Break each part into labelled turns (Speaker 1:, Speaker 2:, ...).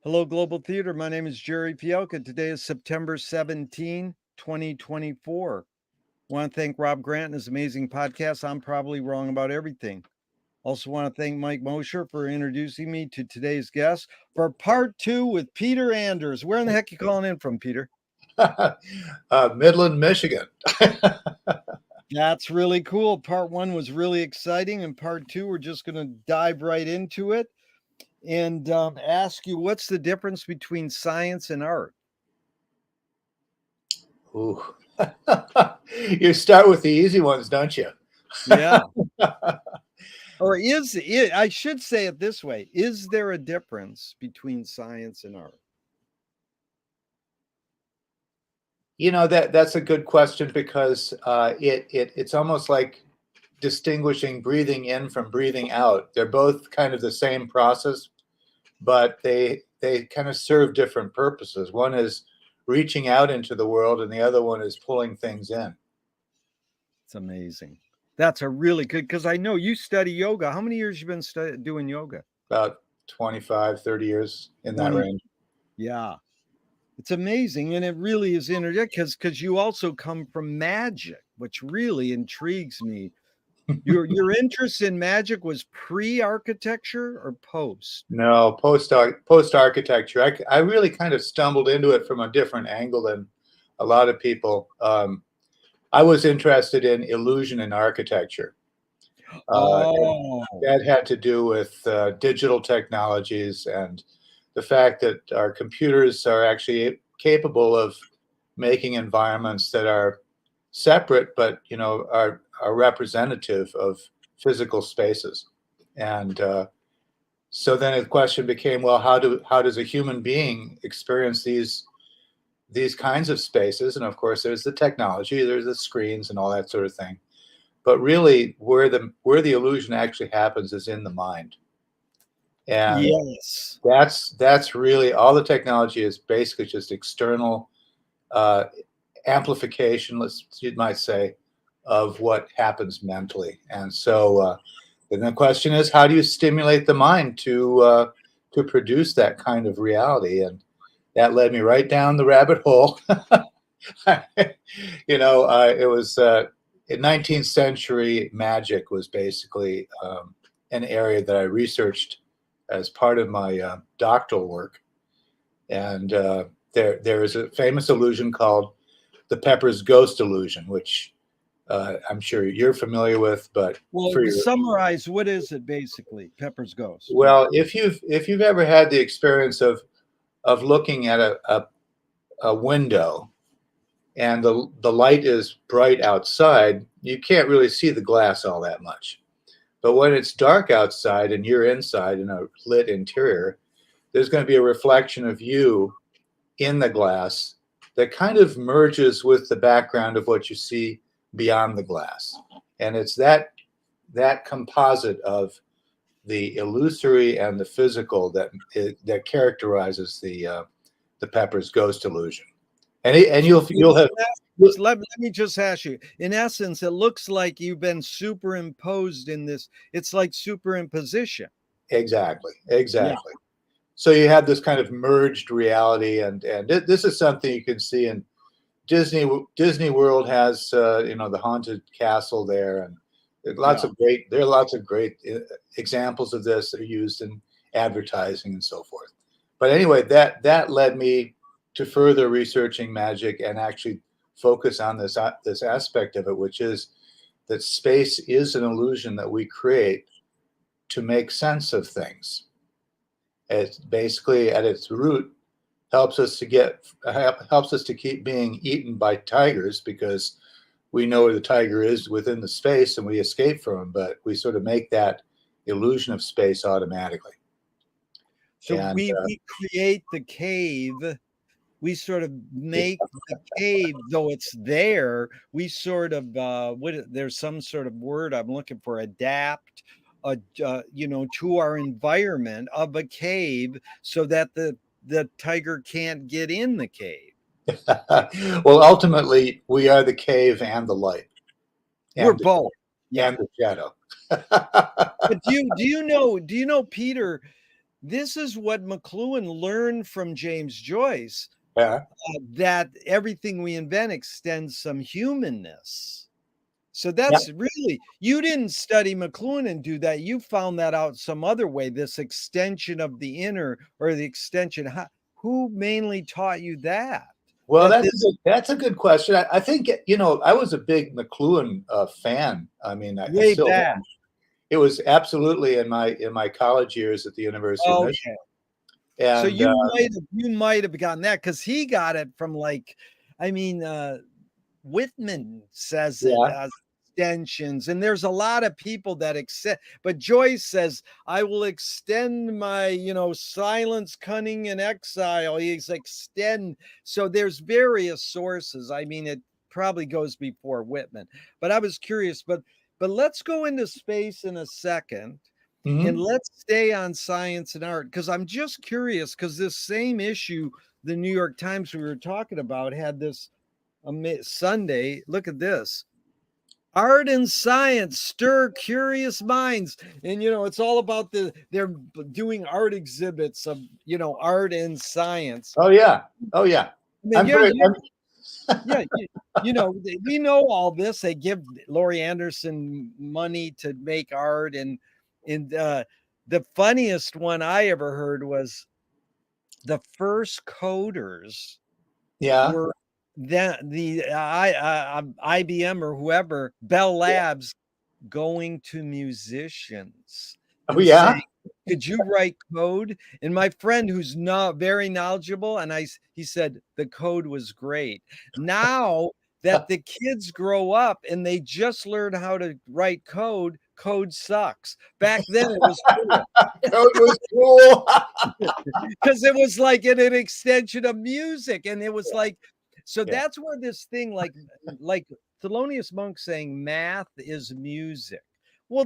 Speaker 1: Hello, Global Theater. My name is Jerry Fielka. Today is September 17, 2024. I want to thank Rob Grant and his amazing podcast. I'm probably wrong about everything. Also want to thank Mike Mosher for introducing me to today's guest for part two with Peter Anders. Where in the heck you calling in from, Peter?
Speaker 2: Midland, Michigan.
Speaker 1: That's really cool. Part one was really exciting, and part two, we're just going to dive right into it and ask you, what's the difference between science and art?
Speaker 2: Ooh. You start with the easy ones, don't you?
Speaker 1: Yeah. Or is it, I should say it this way, is there a difference between science and art?
Speaker 2: You know, that's a good question because it's almost like distinguishing breathing in from breathing out. They're both kind of the same process, but they kind of serve different purposes. One is reaching out into the world, and the other one is pulling things in.
Speaker 1: It's amazing. That's a really good, because I know you study yoga. How many years you been doing yoga?
Speaker 2: About 25, 30 years in that range.
Speaker 1: Yeah. It's amazing. And it really is because you also come from magic, which really intrigues me. Your interest in magic was pre-architecture or post?
Speaker 2: No, post architecture. I really kind of stumbled into it from a different angle than a lot of people. I was interested in illusion in architecture.
Speaker 1: Oh,
Speaker 2: That had to do with digital technologies and the fact that our computers are actually capable of making environments that are separate, but are representative of physical spaces. And so then the question became, well, how does a human being experience these kinds of spaces? And of course, there's the technology, there's the screens, and all that sort of thing. But really, where the illusion actually happens is in the mind, and
Speaker 1: yes.
Speaker 2: that's really all. The technology is basically just external amplification, you might say, of what happens mentally. And so then the question is, how do you stimulate the mind to produce that kind of reality? And that led me right down the rabbit hole. It was 19th century magic was basically an area that I researched as part of my doctoral work. And there is a famous illusion called the Pepper's Ghost illusion, which I'm sure you're familiar with. But
Speaker 1: Summarize, what is it basically? Pepper's Ghost.
Speaker 2: Well, if you've ever had the experience of looking at a window and the light is bright outside, you can't really see the glass all that much. But when it's dark outside and you're inside in a lit interior, there's going to be a reflection of you in the glass that kind of merges with the background of what you see beyond the glass. And it's that composite of the illusory and the physical that characterizes the Pepper's Ghost illusion. And you'll have.
Speaker 1: Let me just ask you. In essence, it looks like you've been superimposed in this. It's like superimposition.
Speaker 2: Exactly.
Speaker 1: Yeah.
Speaker 2: So you have this kind of merged reality, and this is something you can see in Disney World has the haunted castle there, and there are lots of great examples of this that are used in advertising and so forth. But anyway, that led me to further researching magic and actually focus on this aspect of it, which is that space is an illusion that we create to make sense of things. It's basically at its root helps us to keep being eaten by tigers, because we know where the tiger is within the space and we escape from him, but we sort of make that illusion of space automatically.
Speaker 1: So we create the cave. We sort of make the cave, though it's there. We sort of there's some sort of word I'm looking for, adapt, to our environment of a cave, so that the tiger can't get in the cave.
Speaker 2: Well, ultimately, we are the cave and the light.
Speaker 1: We're both.
Speaker 2: And the shadow.
Speaker 1: But do you know, Peter, this is what McLuhan learned from James Joyce,
Speaker 2: Yeah.
Speaker 1: that everything we invent extends some humanness. So
Speaker 2: Yeah.
Speaker 1: that's really, you didn't study McLuhan and do that. You found that out some other way, this extension of the inner, or the extension. Who mainly taught you that?
Speaker 2: Well,
Speaker 1: That this
Speaker 2: that's a good question. I think, you know, I was a big McLuhan fan. I mean, I
Speaker 1: way
Speaker 2: still
Speaker 1: back.
Speaker 2: am. It was absolutely in my college years at the University of Michigan.
Speaker 1: Okay. So
Speaker 2: And
Speaker 1: you might have gotten that, because he got it from, like, I mean, Whitman says it
Speaker 2: yeah,
Speaker 1: as extensions, and there's a lot of people that accept, but Joyce says, I will extend my, silence, cunning, and exile. He's extend. So there's various sources. I mean, it probably goes before Whitman, but I was curious, but let's go into space in a second. And
Speaker 2: mhm.
Speaker 1: let's stay on science and art, because I'm just curious, because this same issue, the New York Times we were talking about, had this Sunday. Look at this. Art and science stir curious minds. And, it's all about they're doing art exhibits of, art and science.
Speaker 2: Oh yeah, oh yeah.
Speaker 1: I mean,
Speaker 2: I'm very.
Speaker 1: yeah, we know all this. They give Laurie Anderson money to make art. And the funniest one I ever heard was the first coders
Speaker 2: Yeah,
Speaker 1: were that IBM or whoever, Bell
Speaker 2: yeah.
Speaker 1: Labs, going to musicians
Speaker 2: Oh
Speaker 1: and
Speaker 2: yeah.
Speaker 1: saying, could you write code? And my friend, who's not very knowledgeable, and he said the code was great. Now that the kids grow up and they just learn how to write code, code sucks. Back then it was cool.
Speaker 2: Code was cool.
Speaker 1: Because it was like an extension of music, and it was like, so
Speaker 2: Yeah.
Speaker 1: that's where this thing, like Thelonious Monk saying math is music. Well,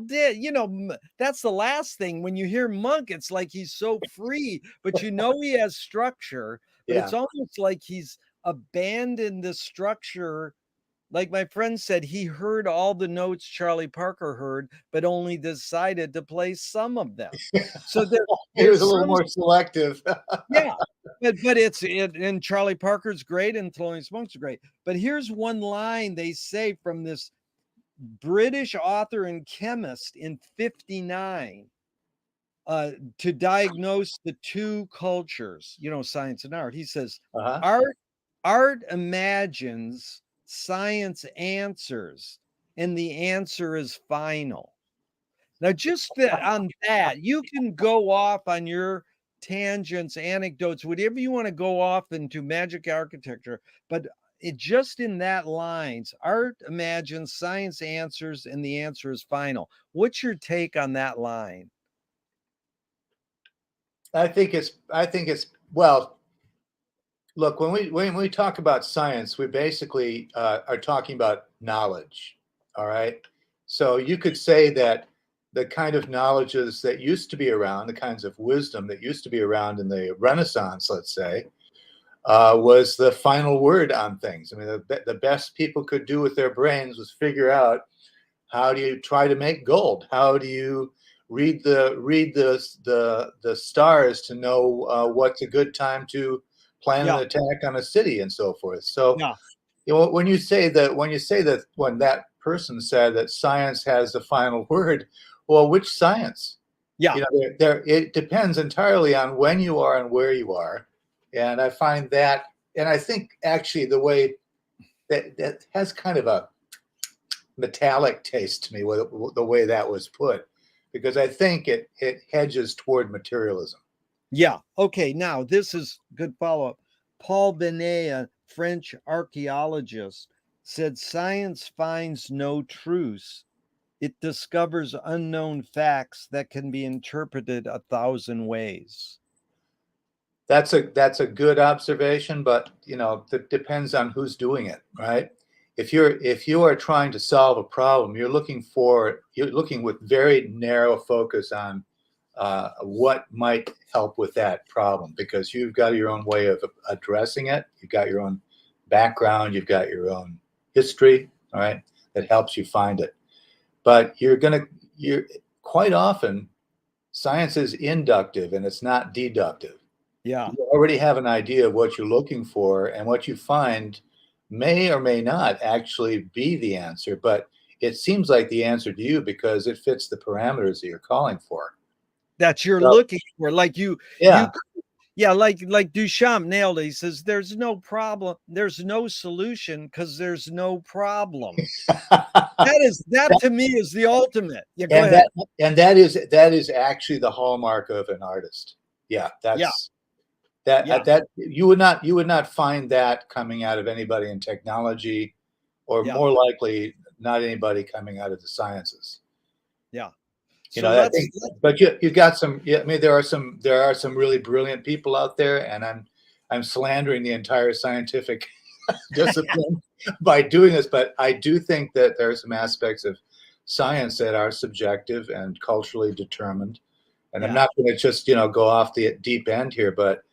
Speaker 1: that's the last thing. When you hear Monk, it's like he's so free, but he has structure, but it's
Speaker 2: Yeah.
Speaker 1: almost like he's abandoned the structure. Like my friend said, he heard all the notes Charlie Parker heard, but only decided to play some of them. So
Speaker 2: He was a
Speaker 1: there's
Speaker 2: little
Speaker 1: some,
Speaker 2: more selective.
Speaker 1: yeah, but and Charlie Parker's great and Thelonious Monk's great. But here's one line they say from this British author and chemist in 59, to diagnose the two cultures, science and art. He says,
Speaker 2: Uh-huh.
Speaker 1: art imagines, science answers, and the answer is final. Now, just on that, you can go off on your tangents, anecdotes, whatever you want to go off into magic architecture, but it just in that lines, art imagines, science answers, and the answer is final. What's your take on that line?
Speaker 2: I think it's well, look, when we talk about science, we basically are talking about knowledge. All right. So you could say that the kind of knowledges that used to be around, the kinds of wisdom that used to be around in the Renaissance, let's say, was the final word on things. I mean, the best people could do with their brains was figure out, how do you try to make gold? How do you read the stars to know what's a good time to plan an
Speaker 1: Yeah,
Speaker 2: attack on a city and so forth? So,
Speaker 1: yeah,
Speaker 2: when that person said that science has the final word, well, which science?
Speaker 1: yeah,
Speaker 2: You know, it depends entirely on when you are and where you are, and I find that, and I think actually the way that has kind of a metallic taste to me, the way that was put, because I think it hedges toward materialism.
Speaker 1: yeah. Okay, now this is good follow-up. Paul Binet, a French archaeologist, said science finds no truths. It discovers unknown facts that can be interpreted 1,000 ways.
Speaker 2: That's a good observation, but it depends on who's doing it, right? If you are trying to solve a problem, you're looking with very narrow focus on what might help with that problem, because you've got your own way of addressing it. You've got your own background. You've got your own history, all right, that helps you find it. But you're quite often, Science is inductive and it's not deductive.
Speaker 1: Yeah.
Speaker 2: You already have an idea of what you're looking for, and what you find may or may not actually be the answer, but it seems like the answer to you because it fits the parameters that you're calling for.
Speaker 1: That you're
Speaker 2: So,
Speaker 1: looking for. Like you
Speaker 2: yeah.
Speaker 1: yeah, like Duchamp nailed it. He says, "There's no problem. There's no solution because there's no problem." That to me is the ultimate. Yeah, go
Speaker 2: and
Speaker 1: ahead.
Speaker 2: that is actually the hallmark of an artist. Yeah,
Speaker 1: Yeah,
Speaker 2: that's that
Speaker 1: yeah,
Speaker 2: that you would not find that coming out of anybody in technology, or
Speaker 1: yeah,
Speaker 2: more likely not anybody coming out of the sciences.
Speaker 1: yeah.
Speaker 2: You
Speaker 1: So
Speaker 2: know, I think, but you got some. Yeah, I mean, there are some really brilliant people out there, and I'm slandering the entire scientific discipline by doing this, but I do think that there are some aspects of science that are subjective and culturally determined. And I'm
Speaker 1: yeah,
Speaker 2: not going to just go off the deep end here, but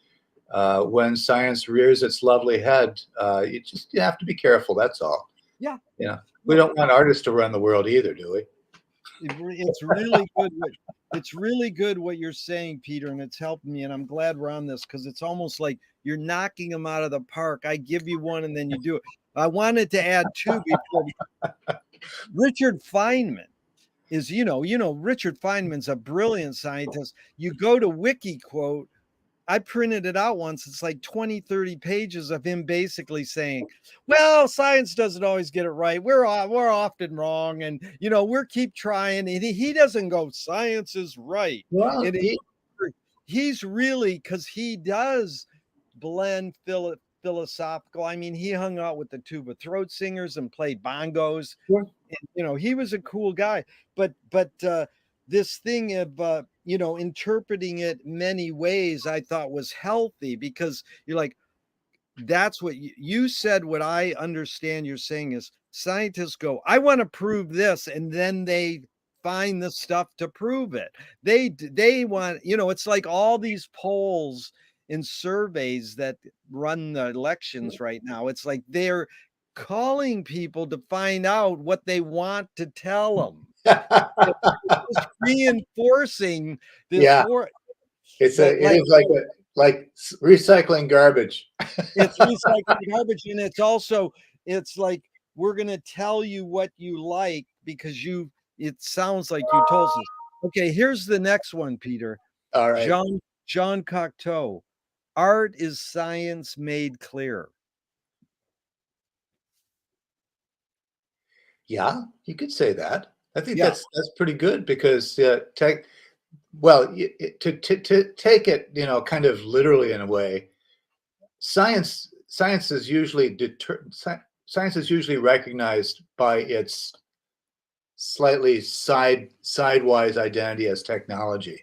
Speaker 2: when science rears its lovely head, you have to be careful. That's all.
Speaker 1: yeah.
Speaker 2: You know, we
Speaker 1: Well,
Speaker 2: don't want artists to run the world either, do we?
Speaker 1: it's really good. It's really good what you're saying, Peter, and it's helping me. And I'm glad we're on this because it's almost like you're knocking them out of the park. I give you one, and then you do it. I wanted to add two before Richard Feynman. Is Richard Feynman's a brilliant scientist. You go to wiki quote, I printed it out once. It's like 20, 30 pages of him basically saying, well, science doesn't always get it right. We're often wrong. And, we're keep trying. And he doesn't go, science is right.
Speaker 2: Well,
Speaker 1: And he's really, because he does blend philosophical. I mean, he hung out with the tuba throat singers and played bongos. And, he was a cool guy. But this thing of interpreting it many ways, I thought was healthy, because you're like, that's what you said. What I understand you're saying is scientists go, I want to prove this, and then they find the stuff to prove it. They want, it's like all these polls and surveys that run the elections right now. It's like they're calling people to find out what they want to tell them. It's just reinforcing this
Speaker 2: yeah,
Speaker 1: war
Speaker 2: it
Speaker 1: that, like,
Speaker 2: is like recycling garbage.
Speaker 1: it's recycling garbage. And it's like, we're going to tell you what you like because it sounds like you told us. Okay, here's the next one, Peter.
Speaker 2: All right.
Speaker 1: Jean Cocteau. Art is science made clear.
Speaker 2: Yeah, you could say that. I think
Speaker 1: Yeah,
Speaker 2: that's pretty good because well, to take it, kind of literally in a way, science is usually science is usually recognized by its slightly sidewise identity as technology.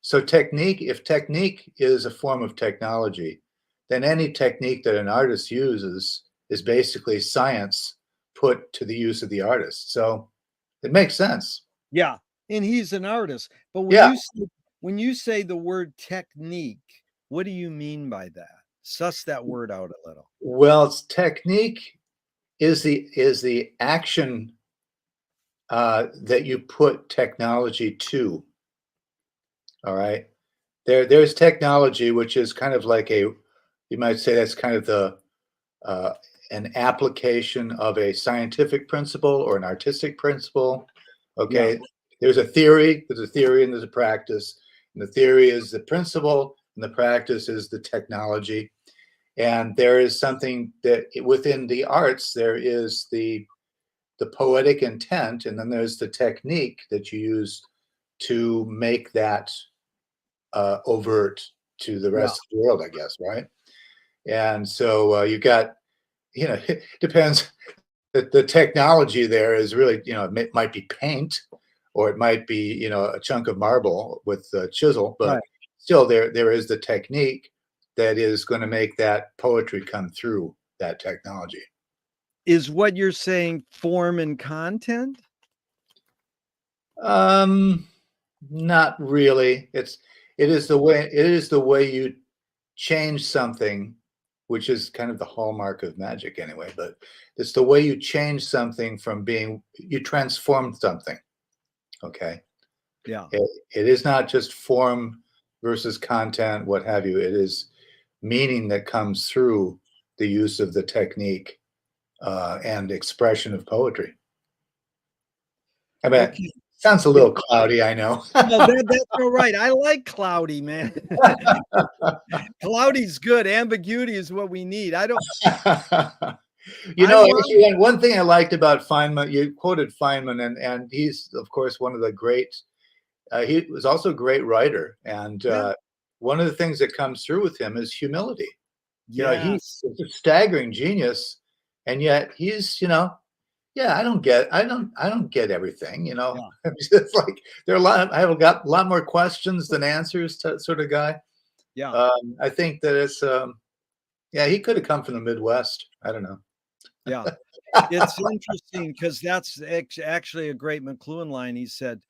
Speaker 2: So if technique is a form of technology, then any technique that an artist uses is basically science put to the use of the artist. So it makes sense.
Speaker 1: yeah. And he's an artist. But
Speaker 2: Yeah.
Speaker 1: when you say the word technique, what do you mean by that? Suss that word out a little.
Speaker 2: Well, technique is the action that you put technology to. All right. There's technology, which is kind of like you might say that's kind of uh, an application of a scientific principle or an artistic principle.
Speaker 1: Yeah.
Speaker 2: Okay. There's a theory, and there's a practice. And the theory is the principle, and the practice is the technology. And there is something that within the arts, there is the poetic intent, and then there's the technique that you use to make that overt to the
Speaker 1: Yeah.
Speaker 2: rest of the world, I guess, right? And so you got, it depends. The technology there is really, it might be paint, or it might be, a chunk of marble with a chisel, but
Speaker 1: Right.
Speaker 2: still there is the technique that is going to make that poetry come through that technology.
Speaker 1: Is what you're saying form and content?
Speaker 2: Um, Not really. It is the way you change something, which is kind of the hallmark of magic anyway, but it's the way you change something from you transform something. Okay.
Speaker 1: Yeah.
Speaker 2: It is not just form versus content, what have you. It is meaning that comes through the use of the technique and expression of poetry. I mean,
Speaker 1: Okay.
Speaker 2: sounds a
Speaker 1: Yeah.
Speaker 2: little cloudy, I know.
Speaker 1: No, that's all right. I like cloudy, man. Cloudy's good. Ambiguity is what we need.
Speaker 2: You
Speaker 1: I
Speaker 2: know,
Speaker 1: want
Speaker 2: actually, one thing I liked about Feynman, you quoted Feynman, and he's, of course, one of the great, he was also a great writer. And
Speaker 1: yeah.
Speaker 2: one of the things that comes through with him is humility. You know, he's
Speaker 1: Yes.
Speaker 2: a staggering genius, and yet he's, yeah, I don't get everything,
Speaker 1: Yeah.
Speaker 2: It's like I have got a lot more questions than answers sort of guy.
Speaker 1: Yeah.
Speaker 2: I think that it's, yeah, he could have come from the Midwest. I don't know.
Speaker 1: Yeah. It's interesting because that's actually a great McLuhan line. He said,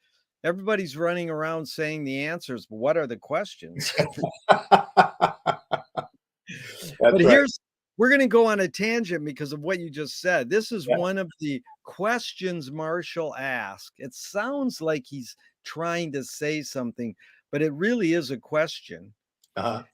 Speaker 1: everybody's running around saying the answers, but what are the questions? But
Speaker 2: That's right.
Speaker 1: we're going to go on a tangent because of what you just said. This is
Speaker 2: Yeah.
Speaker 1: one of the questions Marshall asked. It sounds like he's trying to say something, but it really is a question.
Speaker 2: Uh-huh.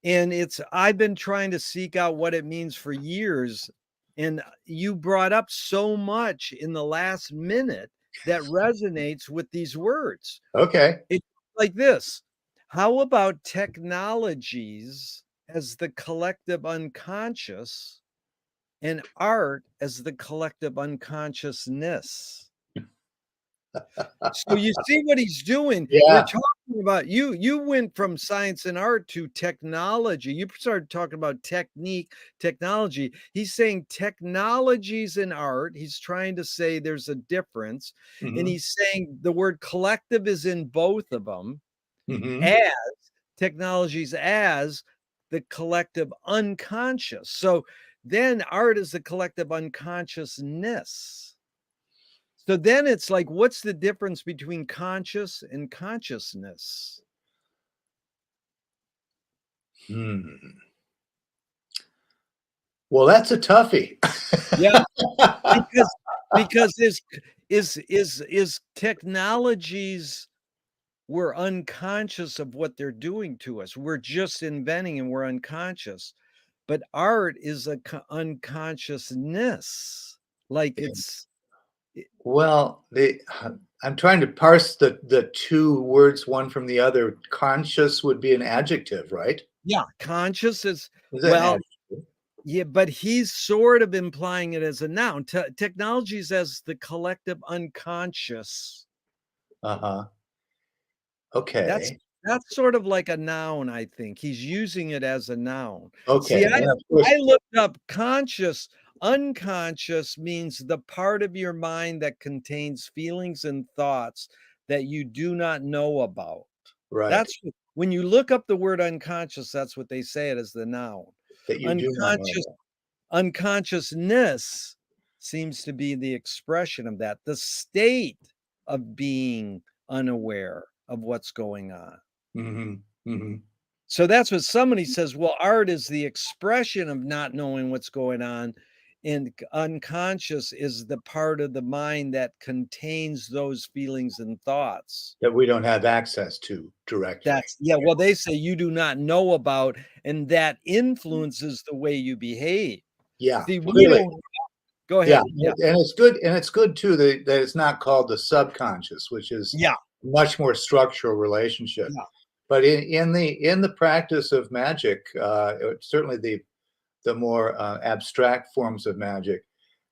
Speaker 1: And I've been trying to seek out what it means for years. And you brought up so much in the last minute that resonates with these words.
Speaker 2: Okay.
Speaker 1: It's like this. How about technologies as the collective unconscious and art as the collective unconsciousness? So you see what he's doing. We're
Speaker 2: Yeah.
Speaker 1: talking about you went from science and art to technology. You started talking about technology. He's saying technologies in art. He's trying to say there's a difference. And
Speaker 2: Hmm.
Speaker 1: he's saying the word collective is in both of them
Speaker 2: Hmm.
Speaker 1: as technologies as the collective unconscious. So then art is the collective unconsciousness. So then it's like, what's the difference between conscious and consciousness?
Speaker 2: Hmm. Well, that's a toughie.
Speaker 1: Yeah, because is technologies we're unconscious of what they're doing to us. We're just inventing and we're unconscious. But art is a unconsciousness. Like
Speaker 2: Well, I'm trying to parse the two words one from the other. Conscious would be an adjective, right?
Speaker 1: yeah, conscious is
Speaker 2: Is that an
Speaker 1: well,
Speaker 2: adjective?
Speaker 1: yeah, but he's sort of implying it as a noun. Technologies as the collective unconscious.
Speaker 2: Uh-huh.
Speaker 1: That's
Speaker 2: Okay.
Speaker 1: that's sort of like a noun, I think. He's using it as a noun. See,
Speaker 2: Okay. And of course,
Speaker 1: I looked up conscious. Unconscious means the part of your mind that contains feelings and thoughts that you do not know about.
Speaker 2: right,
Speaker 1: That's when you look up the word unconscious, that's what they say it as the noun.
Speaker 2: that you do not know
Speaker 1: Unconscious
Speaker 2: about.
Speaker 1: Unconsciousness seems to be the expression of that, the state of being unaware of what's going on.
Speaker 2: Mhm. Mhm.
Speaker 1: So that's what somebody says, well, art is the expression of not knowing what's going on, and unconscious is the part of the mind that contains those feelings and thoughts.
Speaker 2: That we don't have access to directly.
Speaker 1: That's yeah, well, they say you do not know about, and that influences the way you behave.
Speaker 2: Yeah,
Speaker 1: See, we
Speaker 2: clearly.
Speaker 1: don't go
Speaker 2: Yeah,
Speaker 1: ahead. Yeah.
Speaker 2: and it's good too that it's not called the subconscious, which is
Speaker 1: Yeah.
Speaker 2: much more structural relationship.
Speaker 1: Yeah.
Speaker 2: But in the practice of magic, certainly the more abstract forms of magic,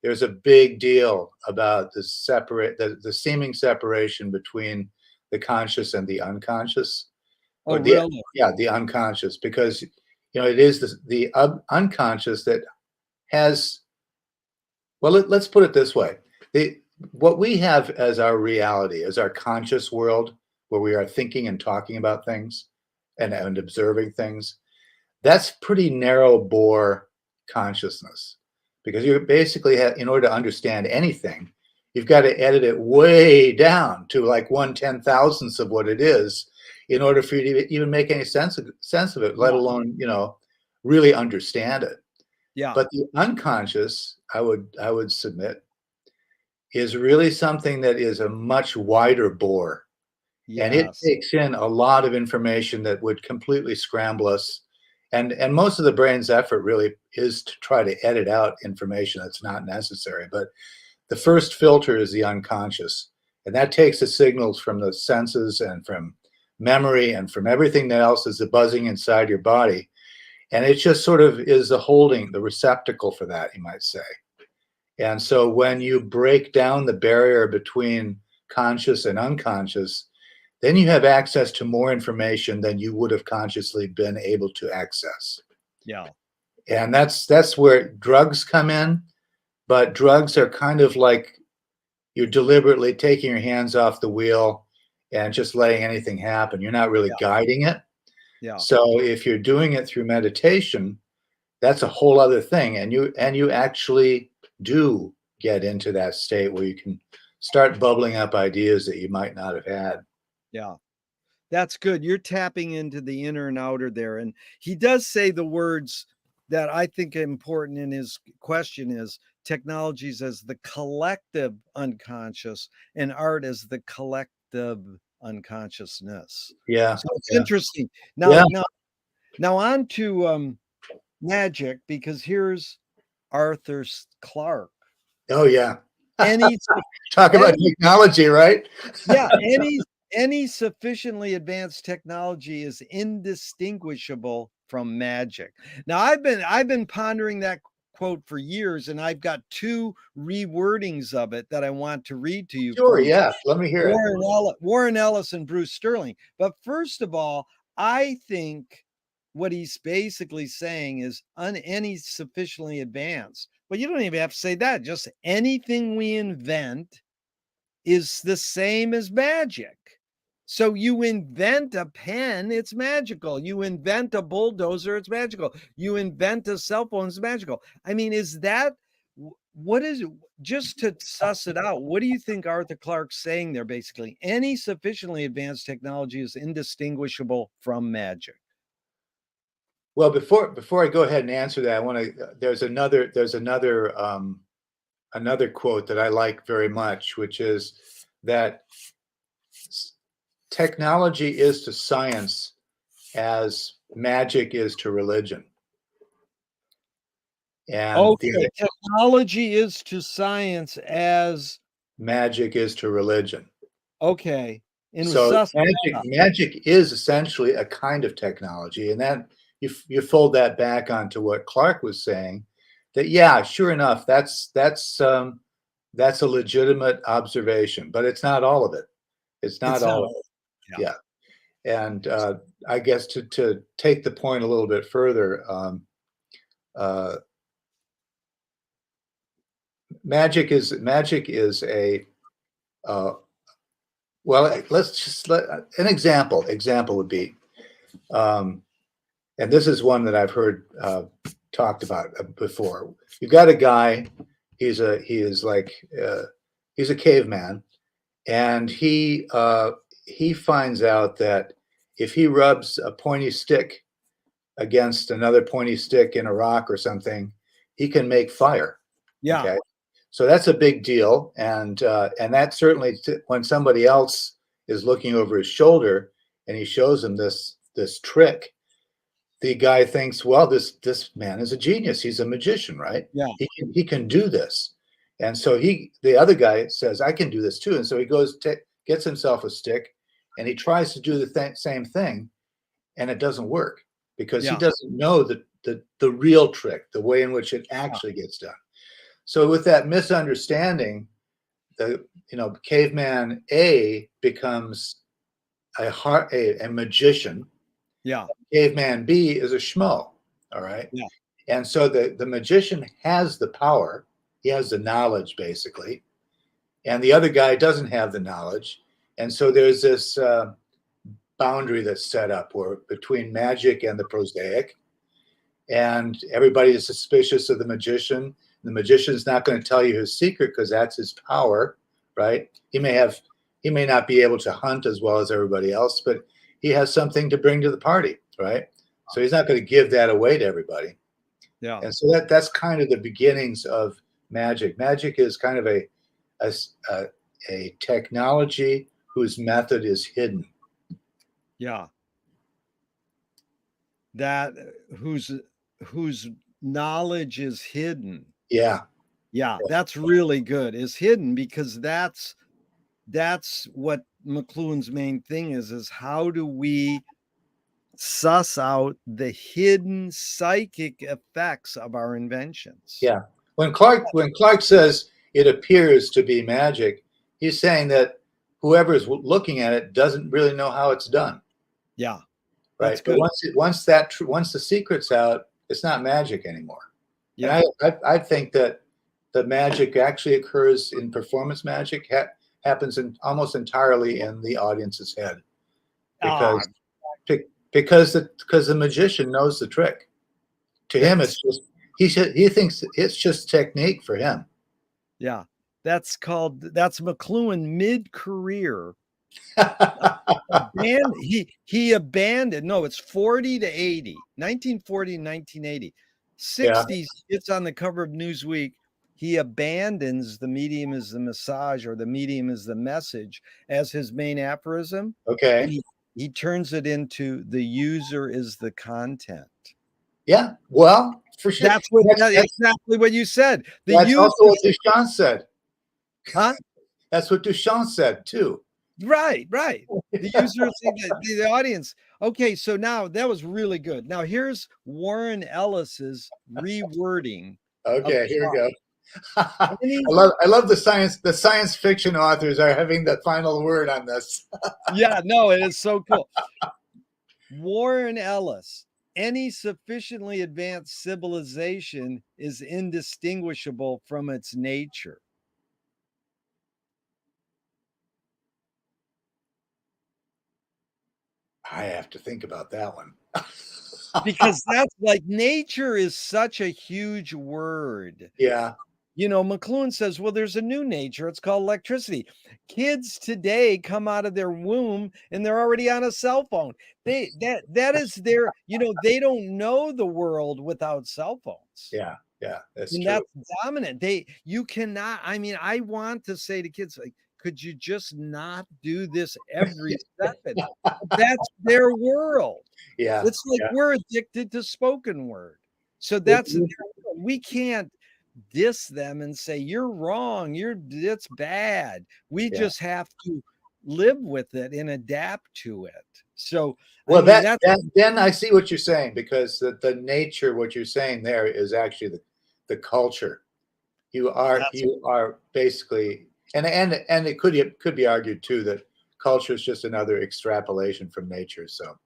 Speaker 2: there's a big deal about the seeming separation between the conscious and the unconscious,
Speaker 1: Oh,
Speaker 2: or the
Speaker 1: really?
Speaker 2: yeah, the unconscious, because it is the unconscious that has, well, let's put it this way. What we have as our reality, as our conscious world, where we are thinking and talking about things and observing things, that's pretty narrow bore consciousness, because you basically have, in order to understand anything, you've got to edit it way down to like 1/10,000th of what it is in order for you to even make any sense of it, let
Speaker 1: Yeah.
Speaker 2: alone really understand it.
Speaker 1: Yeah.
Speaker 2: But the unconscious, I would submit, is really something that is a much wider bore. And it
Speaker 1: Yes.
Speaker 2: takes in a lot of information that would completely scramble us. And most of the brain's effort really is to try to edit out information that's not necessary. But the first filter is the unconscious. And that takes the signals from the senses and from memory and from everything that else is the buzzing inside your body. And it just sort of is the holding, the receptacle for that, you might say. And so when you break down the barrier between conscious and unconscious, then you have access to more information than you would have consciously been able to access.
Speaker 1: Yeah.
Speaker 2: And that's where drugs come in. But drugs are kind of like you're deliberately taking your hands off the wheel and just letting anything happen. You're not really
Speaker 1: Yeah.
Speaker 2: guiding it.
Speaker 1: Yeah.
Speaker 2: So if you're doing it through meditation, that's a whole other thing. And you actually do get into that state where you can start bubbling up ideas that you might not have had.
Speaker 1: Yeah. That's good. You're tapping into the inner and outer there. And he does say the words that I think are important in his question is technologies as the collective unconscious and art as the collective unconsciousness.
Speaker 2: Yeah.
Speaker 1: So it's
Speaker 2: Yeah.
Speaker 1: interesting.
Speaker 2: Yeah.
Speaker 1: Now on to magic, because here's Arthur Clarke.
Speaker 2: Oh yeah.
Speaker 1: Any
Speaker 2: Talk about
Speaker 1: any
Speaker 2: technology, right?
Speaker 1: Yeah, any sufficiently advanced technology is indistinguishable from magic. Now, I've been pondering that quote for years, and I've got two rewordings of it that I want to read to you
Speaker 2: Sure.
Speaker 1: from
Speaker 2: Yeah. Let me hear it.
Speaker 1: Warren Ellis and Bruce Sterling. But first of all, I think what he's basically saying is any sufficiently advanced. But you don't even have to say that. Just anything we invent is the same as magic. So you invent a pen, it's magical. You invent a bulldozer, it's magical. You invent a cell phone, it's magical. I mean, is that what is just to suss it out? What do you think Arthur Clarke's saying there? Basically, any sufficiently advanced technology is indistinguishable from magic.
Speaker 2: Well, before I go ahead and answer that, I want to. Another quote that I like very much, which is that technology is to science as magic is to religion. And
Speaker 1: Okay, technology is to science as
Speaker 2: magic is to religion.
Speaker 1: okay. And
Speaker 2: So
Speaker 1: sus
Speaker 2: magic is essentially a kind of technology, and that you fold that back onto what Clarke was saying, that yeah, sure enough, that's a legitimate observation, but it's not all of it. It's not
Speaker 1: it's not
Speaker 2: all of
Speaker 1: all.
Speaker 2: it.
Speaker 1: Yeah.
Speaker 2: Yeah. And I guess to take the point a little bit further, uh, magic is a well. Let's just let an example would be, and this is one that I've heard talked about before. You've got a guy. He is like he's a caveman, and he finds out that if he rubs a pointy stick against another pointy stick in a rock or something, he can make fire.
Speaker 1: Yeah.
Speaker 2: Okay, so that's a big deal, and that certainly when somebody else is looking over his shoulder and he shows him this trick, the guy thinks, well, this man is a genius. He's a magician, right?
Speaker 1: Yeah.
Speaker 2: He can do this, and so the other guy says, I can do this too, and so he goes gets himself a stick, and he tries to do the same thing, and it doesn't work because he
Speaker 1: Yeah.
Speaker 2: doesn't know the real trick, the way in which it
Speaker 1: Yeah.
Speaker 2: actually gets done. So with that misunderstanding, the caveman A becomes a magician.
Speaker 1: Yeah.
Speaker 2: Caveman B is a schmo. All right.
Speaker 1: Yeah.
Speaker 2: And so the magician has the power, he has the knowledge basically, and the other guy doesn't have the knowledge. And so there's this boundary that's set up where between magic and the prosaic, and everybody is suspicious of the magician. The magician's not going to tell you his secret because that's his power, right? He may not be able to hunt as well as everybody else, but he has something to bring to the party, right? So he's not going to give that away to everybody.
Speaker 1: Yeah.
Speaker 2: And so that's kind of the beginnings of magic. Magic is kind of a technology whose method is hidden.
Speaker 1: Yeah. That whose knowledge is hidden.
Speaker 2: Yeah.
Speaker 1: Yeah, that's really good. Is hidden because that's what McLuhan's main thing is how do we suss out the hidden psychic effects of our inventions?
Speaker 2: Yeah. When Clark says it appears to be magic, he's saying that whoever's looking at it doesn't really know how it's done.
Speaker 1: Yeah.
Speaker 2: Right.
Speaker 1: That's
Speaker 2: But
Speaker 1: good.
Speaker 2: once the secret's out, it's not magic anymore.
Speaker 1: Yeah.
Speaker 2: And I think that the magic actually occurs in performance magic, happens almost entirely in the audience's head,
Speaker 1: Ah,
Speaker 2: because the magician knows the trick. To him, it's just he thinks it's just technique for him.
Speaker 1: yeah. That's McLuhan mid-career. He abandoned. No, it's 40 to 80, 1940 and 1980. 60s, it's on the cover of Newsweek. He abandons the medium is the massage or the medium is the message as his main aphorism.
Speaker 2: Okay.
Speaker 1: And he turns it into the user is the content.
Speaker 2: Yeah. Well, for sure.
Speaker 1: That's exactly what you said.
Speaker 2: That's also what Duchamp said.
Speaker 1: Huh?
Speaker 2: That's what Duchamp said too.
Speaker 1: Right. The user, the audience. Okay, so now that was really good. Now here's Warren Ellis's rewording.
Speaker 2: Okay, here we go. I love the science fiction authors are having the final word on this.
Speaker 1: Yeah, no, it is so cool. Warren Ellis, any sufficiently advanced civilization is indistinguishable from its nature.
Speaker 2: I have to think about that one.
Speaker 1: Because that's like nature is such a huge word.
Speaker 2: Yeah.
Speaker 1: You know, McLuhan says, well, there's a new nature. It's called electricity. Kids today come out of their womb and they're already on a cell phone. That is their, they don't know the world without cell phones.
Speaker 2: Yeah. That's
Speaker 1: and
Speaker 2: true.
Speaker 1: That's dominant. You cannot, I want to say to kids, like, could you just not do this every second? That's their world.
Speaker 2: Yeah.
Speaker 1: It's like we're addicted to spoken word. So we can't diss them and say you're wrong, it's bad. We just have to live with it and adapt to it. So
Speaker 2: well, then I see what you're saying, because the nature, what you're saying there is actually the culture. You are basically, and it could be argued too that culture is just another extrapolation from nature. So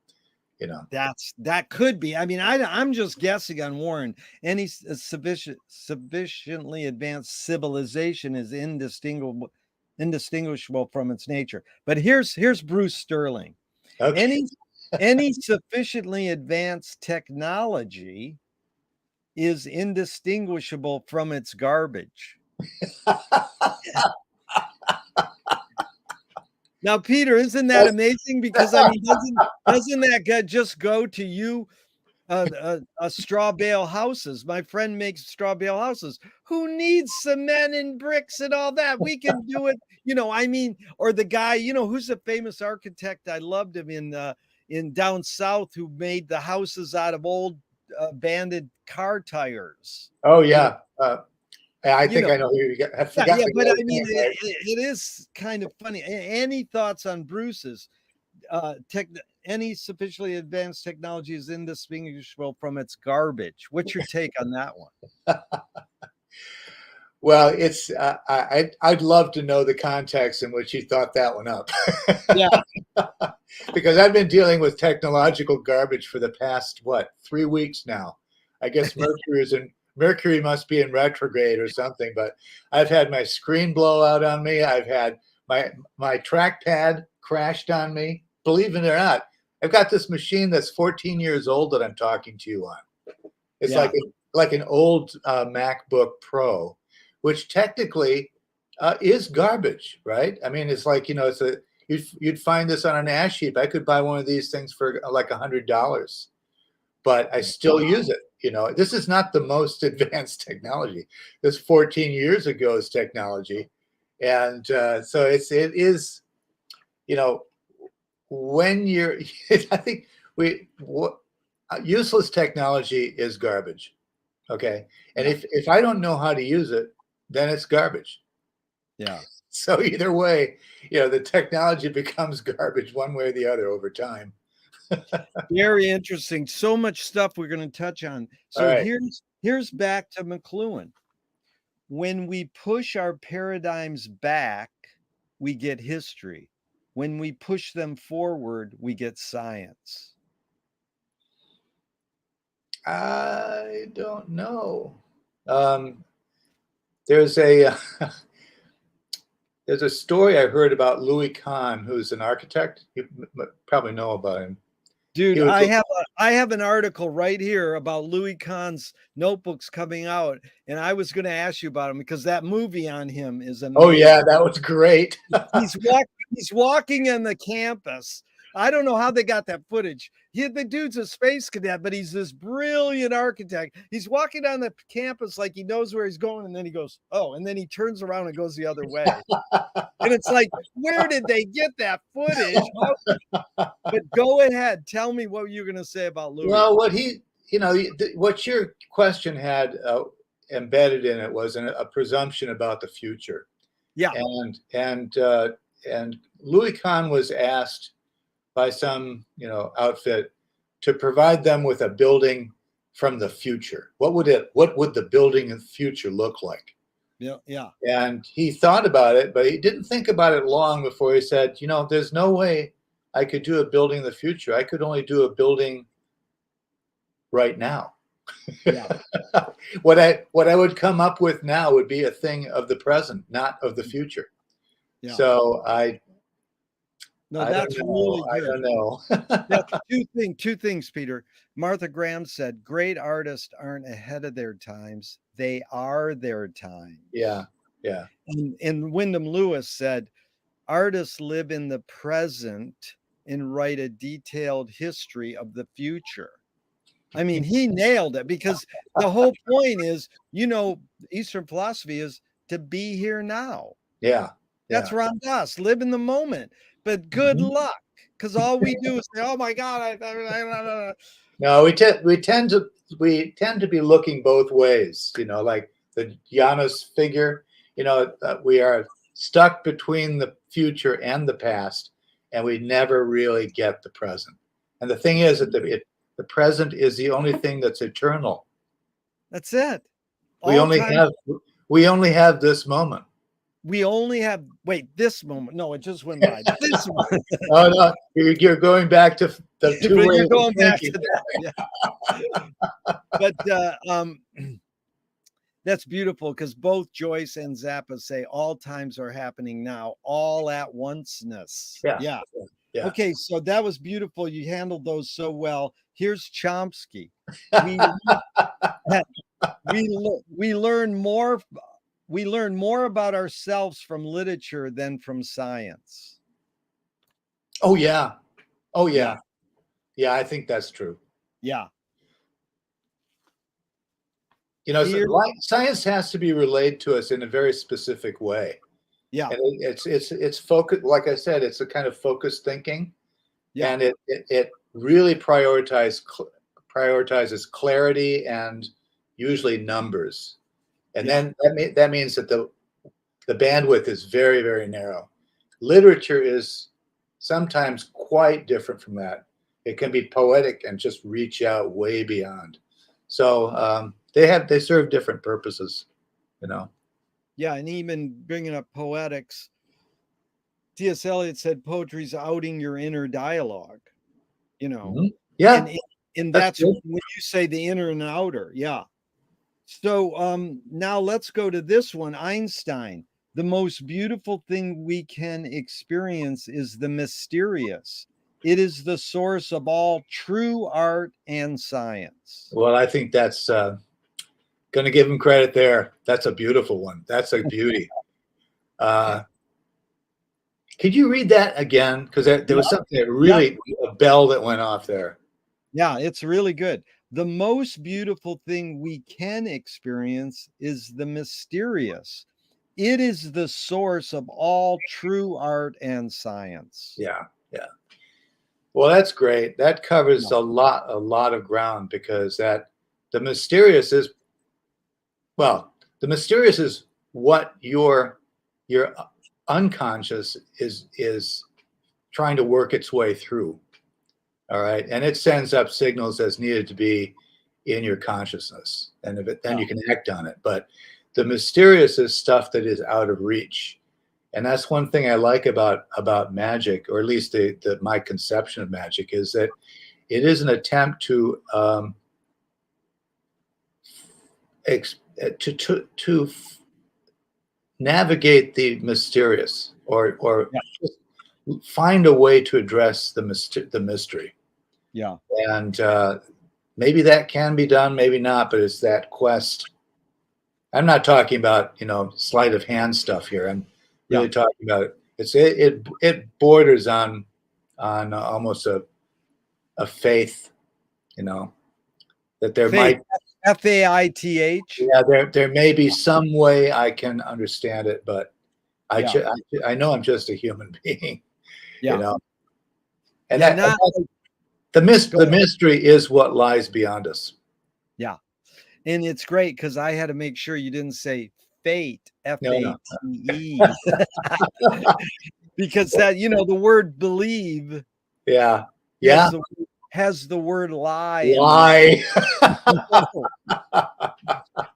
Speaker 1: that could be. I'm just guessing on Warren. Any sufficiently advanced civilization is indistinguishable from its nature. But here's Bruce Sterling.
Speaker 2: Okay.
Speaker 1: Any sufficiently advanced technology is indistinguishable from its garbage. Now, Peter, isn't that amazing? Because doesn't that guy just go to you? Straw bale houses. My friend makes straw bale houses. Who needs cement and bricks and all that? We can do it. Or the guy, who's a famous architect. I loved him in down south, who made the houses out of old abandoned car tires.
Speaker 2: Oh yeah. I think I know who you got. I forgot.
Speaker 1: Yeah, but it is kind of funny. Any thoughts on Bruce's any sufficiently advanced technology is indistinguishable from its garbage? What's your take on that one?
Speaker 2: Well, it's I'd love to know the context in which you thought that one up.
Speaker 1: Yeah.
Speaker 2: Because I've been dealing with technological garbage for the past 3 weeks now. I guess Mercury must be in retrograde or something, but I've had my screen blow out on me. I've had my trackpad crashed on me. Believe it or not, I've got this machine that's 14 years old that I'm talking to you on. It's like an old MacBook Pro, which technically is garbage, right? I mean, it's like, you'd find this on an ash heap. I could buy one of these things for like $100, but I still use it. This is not the most advanced technology. This 14 years ago's technology. And so it is, you know, when you're, I think useless technology is garbage. Okay. And
Speaker 1: Yeah.
Speaker 2: if I don't know how to use it, then it's garbage.
Speaker 1: Yeah.
Speaker 2: So either way, the technology becomes garbage one way or the other over time.
Speaker 1: Very interesting. So much stuff we're going to touch on.
Speaker 2: All
Speaker 1: So
Speaker 2: right.
Speaker 1: here's back to McLuhan. When we push our paradigms back, we get history. When we push them forward, we get science.
Speaker 2: I don't know. There's a there's a story I heard about Louis Kahn, who's an architect. You probably know about him.
Speaker 1: Dude,
Speaker 2: He was,
Speaker 1: I have an article right here about Louis Kahn's notebooks coming out, and I was going to ask you about him because that movie on him is
Speaker 2: oh
Speaker 1: amazing.
Speaker 2: yeah, that was great.
Speaker 1: He's walking on the campus. I don't know how they got that footage. The dude's a space cadet, but he's this brilliant architect. He's walking on the campus like he knows where he's going, and then he goes, oh, and then he turns around and goes the other way. And it's like, where did they get that footage? But go ahead, tell me what you're going to say about Louis.
Speaker 2: Well, what your question had embedded in it was a presumption about the future.
Speaker 1: Yeah.
Speaker 2: And Louis Kahn was asked by some outfit to provide them with a building from the future. What would the building in the future look like?
Speaker 1: Yeah, yeah.
Speaker 2: And he thought about it, but he didn't think about it long before he said, there's no way I could do a building in the future. I could only do a building right now.
Speaker 1: Yeah.
Speaker 2: What I would come up with now would be a thing of the present, not of the future.
Speaker 1: Yeah.
Speaker 2: So
Speaker 1: that's really good.
Speaker 2: I don't know.
Speaker 1: That's two things, Peter. Martha Graham said, great artists aren't ahead of their times. They are their time.
Speaker 2: Yeah. Yeah.
Speaker 1: And Wyndham Lewis said, artists live in the present and write a detailed history of the future. I mean, he nailed it because the whole point is, Eastern philosophy is to be here now.
Speaker 2: Yeah.
Speaker 1: That's Ram Dass, live in the moment. But good luck, because all we do is say, "Oh my God!"
Speaker 2: No, we tend to be looking both ways. Like the Janus figure. We are stuck between the future and the past, and we never really get the present. And the thing is that the present is the only thing that's eternal.
Speaker 1: That's it.
Speaker 2: We only have this moment.
Speaker 1: We only have this moment. No, it just went by. This one.
Speaker 2: Oh no, you're going back to the two ways. You're going back to
Speaker 1: that. Yeah. But that's beautiful because both Joyce and Zappa say all times are happening now, all at onceness.
Speaker 2: Yeah.
Speaker 1: Okay, so that was beautiful. You handled those so well. Here's Chomsky. We learn more. We learn more about ourselves from literature than from science.
Speaker 2: Oh yeah. Oh yeah. Yeah, I think that's true.
Speaker 1: Yeah.
Speaker 2: Science has to be relayed to us in a very specific way.
Speaker 1: Yeah.
Speaker 2: And it's focused, like I said, it's a kind of focused thinking. Yeah. And it really prioritizes clarity and usually numbers. And then that means that the bandwidth is very, very narrow. Literature is sometimes quite different from that. It can be poetic and just reach out way beyond. So they serve different purposes,
Speaker 1: Yeah, and even bringing up poetics, T.S. Eliot said poetry's outing your inner dialogue.
Speaker 2: Yeah,
Speaker 1: and that's when you say the inner and outer. Yeah. So now let's go to this one, Einstein. The most beautiful thing we can experience is the mysterious. It is the source of all true art and science.
Speaker 2: Well, I think that's going to give him credit there. That's a beautiful one. That's a beauty. Could you read that again? Because there was something that really, a bell that went off there.
Speaker 1: Yeah, it's really good. The most beautiful thing we can experience is the mysterious. it is the source of all true art and science.
Speaker 2: Yeah, yeah. Well, that's great. That covers
Speaker 1: Yeah.
Speaker 2: a lot of ground, because that the mysterious is, well, the mysterious is what your unconscious is trying to work its way through. All right, and it sends up signals as needed to be in your consciousness, and if it, then
Speaker 1: Yeah.
Speaker 2: you can act on it. But the mysterious is stuff that is out of reach, and that's one thing I like about magic, or at least my conception of magic, is that it is an attempt to to navigate the mysterious, or
Speaker 1: Yeah.
Speaker 2: find a way to address the mystery.
Speaker 1: Yeah.
Speaker 2: And maybe that can be done, maybe not, but it's that quest. I'm not talking about, sleight of hand stuff here. I'm
Speaker 1: Yeah.
Speaker 2: really talking about it borders on almost a faith, that there
Speaker 1: Faith.
Speaker 2: might,
Speaker 1: Faith.
Speaker 2: yeah, there may be some way I can understand it, but
Speaker 1: Yeah.
Speaker 2: I know I'm just a human being, you
Speaker 1: Yeah.
Speaker 2: know, and
Speaker 1: Yeah.
Speaker 2: that
Speaker 1: Not
Speaker 2: the
Speaker 1: go.
Speaker 2: mystery is what lies beyond us.
Speaker 1: Yeah. And it's great because I had to make sure you didn't say fate,
Speaker 2: No, no.
Speaker 1: Fate, because that, the word believe
Speaker 2: Yeah,
Speaker 1: has
Speaker 2: yeah.
Speaker 1: the word lie in the
Speaker 2: Lie.
Speaker 1: title.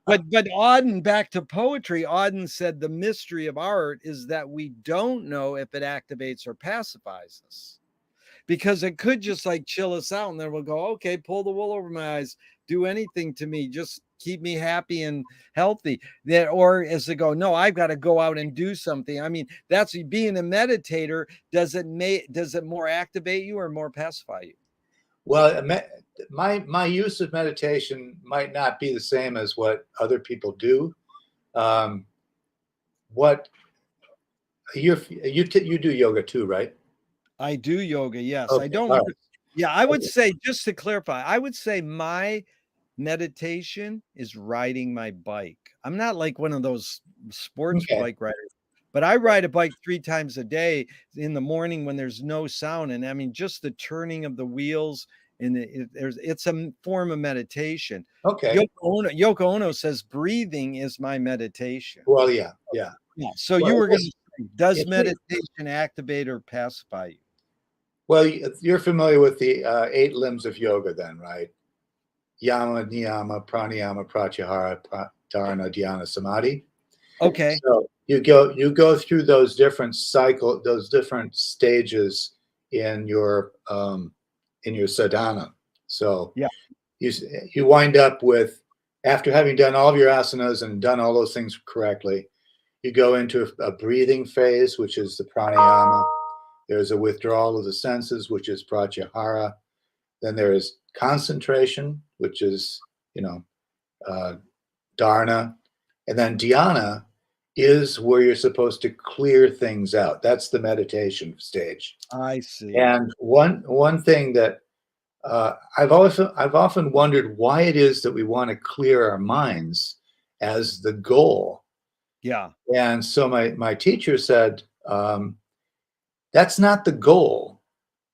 Speaker 1: But Auden, back to poetry, Auden said the mystery of art is that we don't know if it activates or pacifies us. Because it could just like chill us out, and then we'll go, okay, pull the wool over my eyes, do anything to me, just keep me happy and healthy. That, or as they go, no, I've got to go out and do something. I mean, that's being a meditator. Does it more activate you or more pacify you?
Speaker 2: Well, my use of meditation might not be the same as what other people do. Um, what you do yoga too, right?
Speaker 1: I do yoga, yes. I
Speaker 2: Okay,
Speaker 1: don't.
Speaker 2: all right.
Speaker 1: Yeah, I would
Speaker 2: Okay,
Speaker 1: say, just to clarify, I would say my meditation is riding my bike. I'm not like one of those sports
Speaker 2: okay,
Speaker 1: bike riders, but I ride a bike 3 times a day in the morning when there's no sound, and I mean, just the turning of the wheels, and it's a form of meditation.
Speaker 2: okay.
Speaker 1: Yoko Ono says breathing is my meditation.
Speaker 2: Well, yeah, yeah.
Speaker 1: Yeah, so
Speaker 2: Well,
Speaker 1: you were gonna say, does
Speaker 2: if you,
Speaker 1: meditation activate or pacify you?
Speaker 2: well, you're familiar with the 8 limbs of yoga, then, right? Yama, niyama, pranayama, pratyahara, dharana, dhyana, samadhi.
Speaker 1: Okay,
Speaker 2: So you go through those different stages in your sadhana. So
Speaker 1: yeah,
Speaker 2: you you wind up with, after having done all of your asanas and done all those things correctly, you go into a breathing phase, which is the pranayama. There's a withdrawal of the senses, which is pratyahara. Then there is concentration, which is, uh, dharana, and then dhyana is where you're supposed to clear things out. That's the meditation stage.
Speaker 1: I see.
Speaker 2: And one thing that I've often wondered why it is that we want to clear our minds as the goal.
Speaker 1: Yeah,
Speaker 2: And so my teacher said, that's not the goal.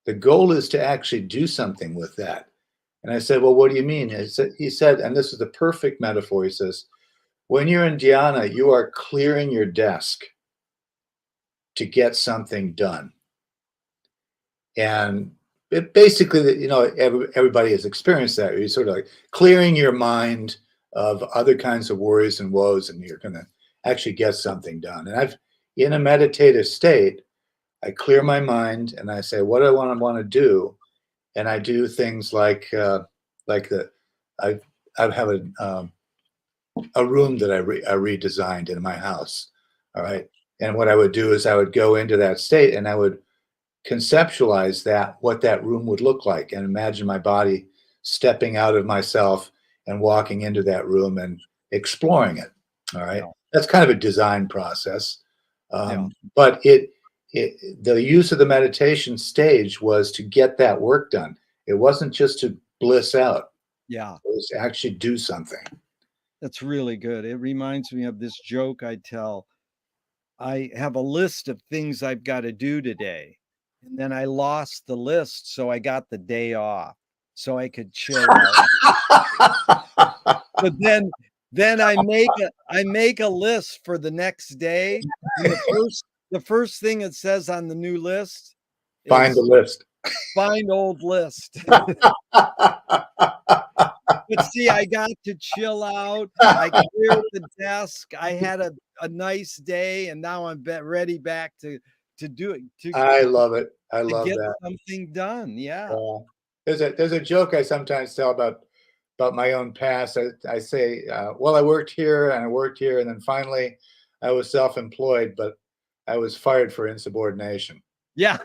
Speaker 2: The goal is to actually do something with that. And I said, well, what do you mean? He said, and this is the perfect metaphor. He says, when you're in dhyana, you are clearing your desk to get something done. And it basically, everybody has experienced that. You're sort of like clearing your mind of other kinds of worries and woes, and you're going to actually get something done. And in a meditative state, I clear my mind and I say, what do I want to do? And I do things like I I have a room that I redesigned in my house. All right. And what I would do is I would go into that state and I would conceptualize what that room would look like, and imagine my body stepping out of myself and walking into that room and exploring it. All right.
Speaker 1: yeah,
Speaker 2: That's kind of a design process.
Speaker 1: yeah,
Speaker 2: But the use of the meditation stage was to get that work done. It wasn't just to bliss out.
Speaker 1: yeah.
Speaker 2: It was to actually do something.
Speaker 1: That's really good. It reminds me of this joke I tell. I have a list of things I've got to do today. And then I lost the list, so I got the day off so I could chill out. But then I make a list for the next day, and the first thing it says on the new list
Speaker 2: Find the
Speaker 1: is
Speaker 2: list.
Speaker 1: find old list. But see, I got to chill out. I cleared the desk. I had a nice day, and now I'm ready back to do it
Speaker 2: I love it. I
Speaker 1: to
Speaker 2: love
Speaker 1: get
Speaker 2: that.
Speaker 1: something done. Yeah.
Speaker 2: There's a joke I sometimes tell about my own past. I say, well, I worked here and I worked here, and then finally I was self-employed, but I was fired for insubordination.
Speaker 1: Yeah.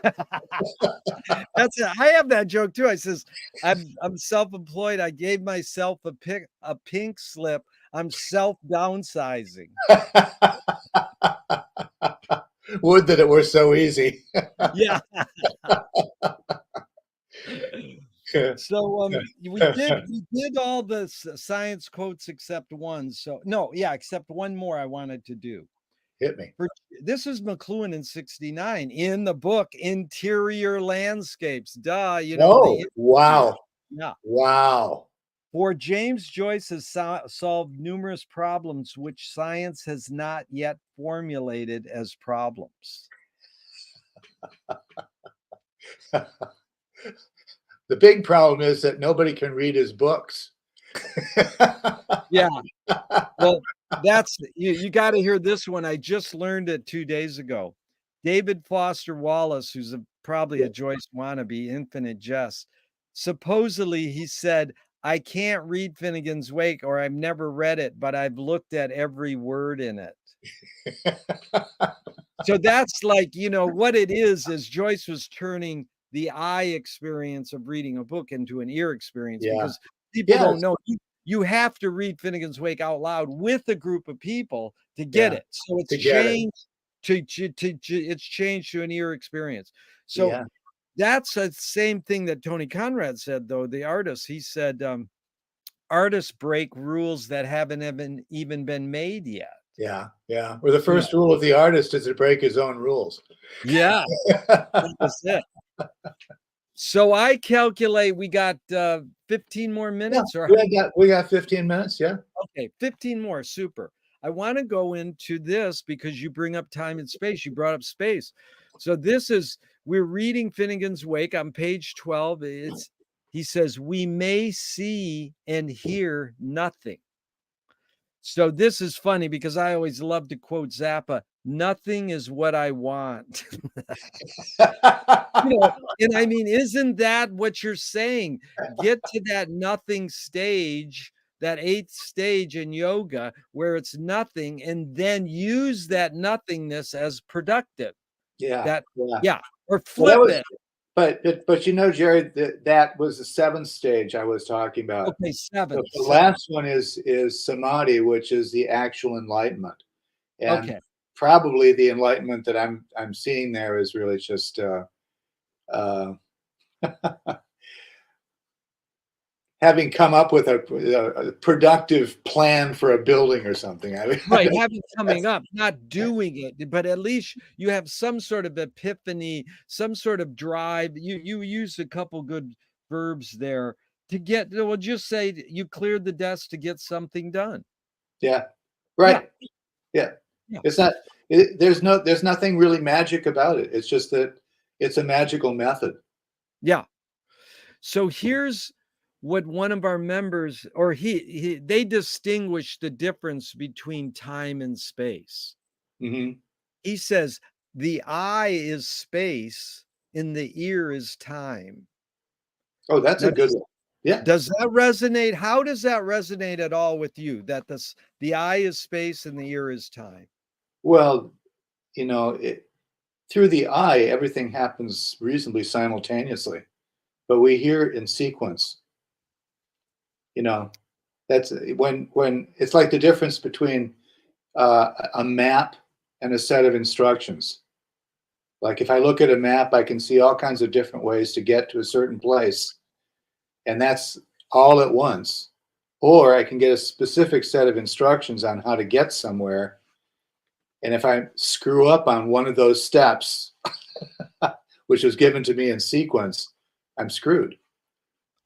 Speaker 1: That's it. I have that joke too. I says, I'm self-employed. I gave myself a pink slip. I'm self-downsizing.
Speaker 2: Would that it were so easy.
Speaker 1: Yeah. So we did all the science quotes except one. So no, yeah, except one more I wanted to do.
Speaker 2: Hit me.
Speaker 1: This is McLuhan in 69 in the book Interior Landscapes. Duh, you know,
Speaker 2: Oh, wow.
Speaker 1: Yeah.
Speaker 2: Wow.
Speaker 1: For James Joyce has solved numerous problems which science has not yet formulated as problems.
Speaker 2: The big problem is that nobody can read his books.
Speaker 1: Yeah. Well, that's you got to hear this one. I just learned it 2 days ago. David Foster Wallace, who's probably a Joyce wannabe, Infinite Jest. Supposedly, he said, I can't read Finnegan's Wake, or I've never read it, but I've looked at every word in it. So that's like, you know, what it is Joyce was turning the eye experience of reading a book into an ear experience, because people don't know. You have to read Finnegan's Wake out loud with a group of people to get it. So it's changed it's changed to an ear experience. So that's the same thing that Tony Conrad said, though, the artist. He said, artists break rules that haven't even been made yet.
Speaker 2: Yeah, yeah. Or the first rule of the artist is to break his own rules.
Speaker 1: Yeah, that's it. So I calculate we got 15 more minutes, or
Speaker 2: we got 15 minutes. Yeah.
Speaker 1: Okay, 15 more. Super. I want to go into this because you bring up time and space. You brought up space. So we're reading Finnegan's Wake on page 12. He says, we may see and hear nothing. So this is funny because I always love to quote Zappa, nothing is what I want. You know, and I mean, isn't that what you're saying? Get to that nothing stage, that 8th stage in yoga where it's nothing, and then use that nothingness as productive.
Speaker 2: Yeah.
Speaker 1: Or flip it.
Speaker 2: But you know, Jerry, that was the 7th stage I was talking about.
Speaker 1: Okay, 7.
Speaker 2: The last one is samadhi, which is the actual enlightenment. And probably the enlightenment that I'm seeing there is really just having come up with a productive plan for a building or something. I mean,
Speaker 1: right, having coming up, not doing it, but at least you have some sort of epiphany, some sort of drive. You used a couple good verbs there to get. We'll just say you cleared the desk to get something done.
Speaker 2: Yeah, right. Yeah. It's not. There's nothing really magic about it. It's just that it's a magical method.
Speaker 1: Yeah. So here's what one of our members, or they distinguish the difference between time and space.
Speaker 2: Mm-hmm.
Speaker 1: He says the eye is space and the ear is time.
Speaker 2: Oh, that's a good one. Yeah.
Speaker 1: Does that resonate? How does that resonate at all with you, that the eye is space and the ear is time?
Speaker 2: Well, you know, through the eye, everything happens reasonably simultaneously, but we hear in sequence. You know, that's when it's like the difference between a map and a set of instructions. Like if I look at a map, I can see all kinds of different ways to get to a certain place, and that's all at once. Or I can get a specific set of instructions on how to get somewhere, And if I screw up on one of those steps, which was given to me in sequence, I'm screwed.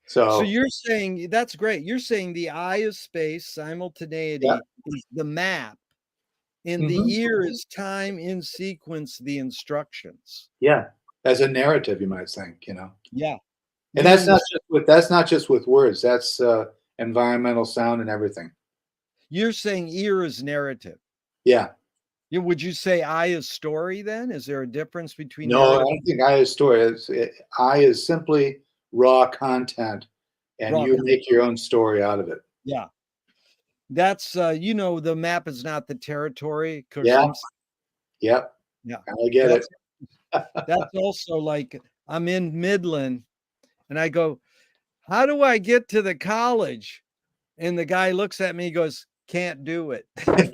Speaker 1: So
Speaker 2: So
Speaker 1: you're saying that's great. You're saying the eye is space,
Speaker 2: yeah.
Speaker 1: simultaneity is the map, and the
Speaker 2: Hmm.
Speaker 1: ear is time in sequence, the instructions.
Speaker 2: Yeah. As a narrative, you might think, you know.
Speaker 1: Yeah.
Speaker 2: And
Speaker 1: Meaning
Speaker 2: that's not just with words. That's environmental sound and everything.
Speaker 1: you're saying ear is narrative.
Speaker 2: Yeah.
Speaker 1: Would you say eye is story then? Is there a difference between
Speaker 2: No, I
Speaker 1: narrative
Speaker 2: don't think I is story. I is simply raw content,
Speaker 1: and
Speaker 2: and
Speaker 1: raw
Speaker 2: you
Speaker 1: content?
Speaker 2: make your own story out of it.
Speaker 1: Yeah. That's the map is not the territory.
Speaker 2: Yeah.
Speaker 1: Simpson.
Speaker 2: Yep.
Speaker 1: Yeah.
Speaker 2: I get
Speaker 1: That's
Speaker 2: it.
Speaker 1: that's also like I'm in Midland and I go, how do I get to the college? And the guy looks at me, he goes, can't do it. That's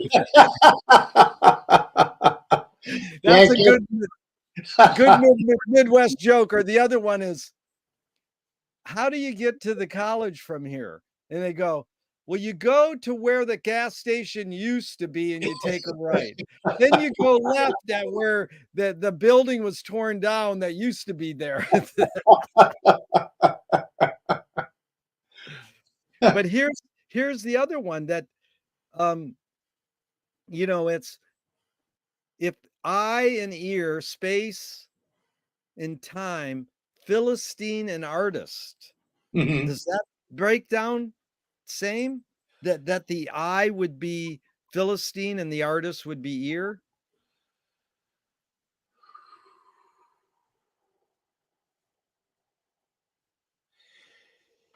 Speaker 2: Can't
Speaker 1: a
Speaker 2: get.
Speaker 1: good Midwest joke. Or the other one is, how do you get to the college from here? And they go, well, you go to where the gas station used to be and you take a right. Then you go left at where the building was torn down that used to be there. But here's the other one that um it's if eye and ear, space and time, Philistine and artist.
Speaker 2: Mhm.
Speaker 1: Does that break down same? That the eye would be Philistine and the artist would be ear?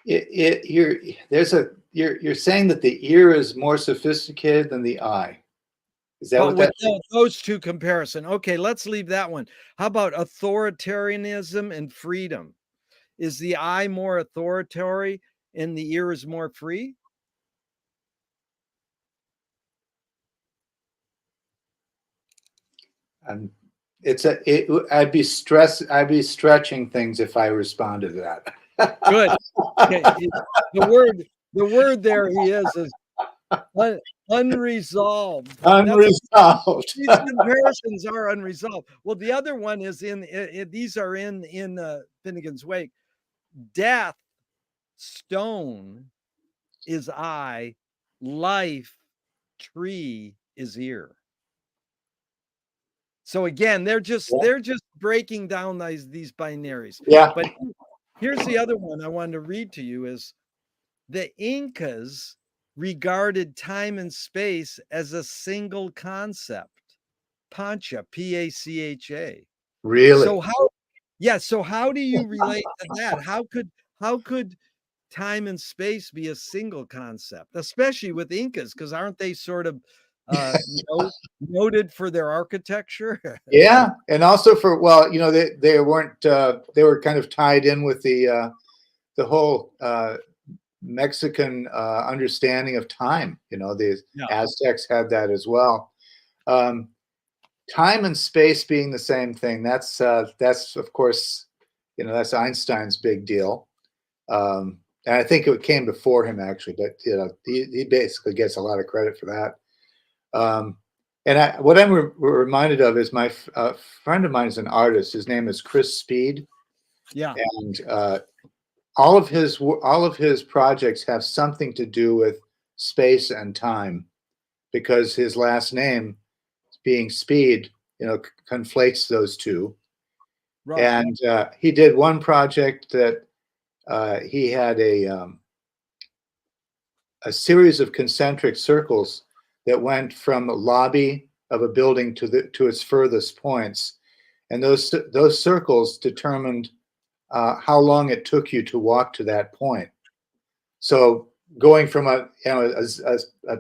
Speaker 2: You're saying that the ear is more sophisticated than the eye. Is that
Speaker 1: But
Speaker 2: what
Speaker 1: with
Speaker 2: that?
Speaker 1: those two comparison, okay, let's leave that one. How about authoritarianism and freedom? Is the eye more authoritarian and the ear is more free?
Speaker 2: I'm, I'd be stretching things if I responded to that.
Speaker 1: Good. Okay. The word there he is unresolved. That's
Speaker 2: Unresolved.
Speaker 1: these comparisons are unresolved. Well, the other one is these are in Finnegan's Wake. Death, stone is eye, life, tree is ear. So again, they're just breaking down these binaries.
Speaker 2: Yeah.
Speaker 1: But here's the other one I wanted to read to you is the Incas regarded time and space as a single concept. Pancha, P-A-C-H-A.
Speaker 2: Really?
Speaker 1: So how do you relate to that? How could time and space be a single concept, especially with Incas? Because aren't they sort of noted for their architecture?
Speaker 2: Yeah, and also they weren't they were kind of tied in with the whole Mexican understanding of time. You know, the
Speaker 1: Yeah,
Speaker 2: Aztecs had that as well. Um, Time and space being the same thing. That's of course, that's Einstein's big deal. And I think it came before him actually, but he basically gets a lot of credit for that. And what I'm reminded of is my friend of mine is an artist. His name is Chris Speed,
Speaker 1: yeah,
Speaker 2: and all of his projects have something to do with space and time, because his last name being Speed, conflates those two.
Speaker 1: right.
Speaker 2: And he did one project that he had a series of concentric circles that went from the lobby of a building to its furthest points, and those circles determined how long it took you to walk to that point. So going from a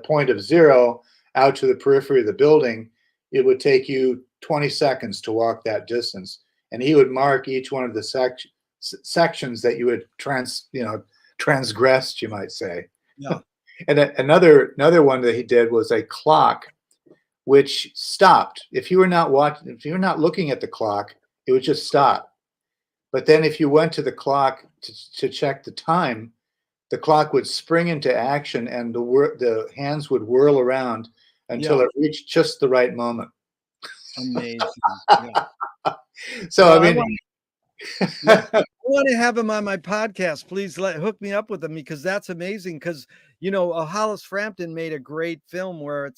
Speaker 2: point of zero out to the periphery of the building, it would take you 20 seconds to walk that distance, and he would mark each one of the sections that you had transgressed, you might say.
Speaker 1: Yeah,
Speaker 2: And another one that he did was a clock which stopped. If you were not looking at the clock, it would just stop. But then if you went to the clock to check the time, the clock would spring into action and the hands would whirl around until
Speaker 1: yeah.
Speaker 2: it reached just the right moment.
Speaker 1: Amazing. Yeah.
Speaker 2: So,
Speaker 1: Well,
Speaker 2: I mean,
Speaker 1: yeah, I want to have him on my podcast. Please hook me up with him because that's amazing. Because Hollis Frampton made a great film where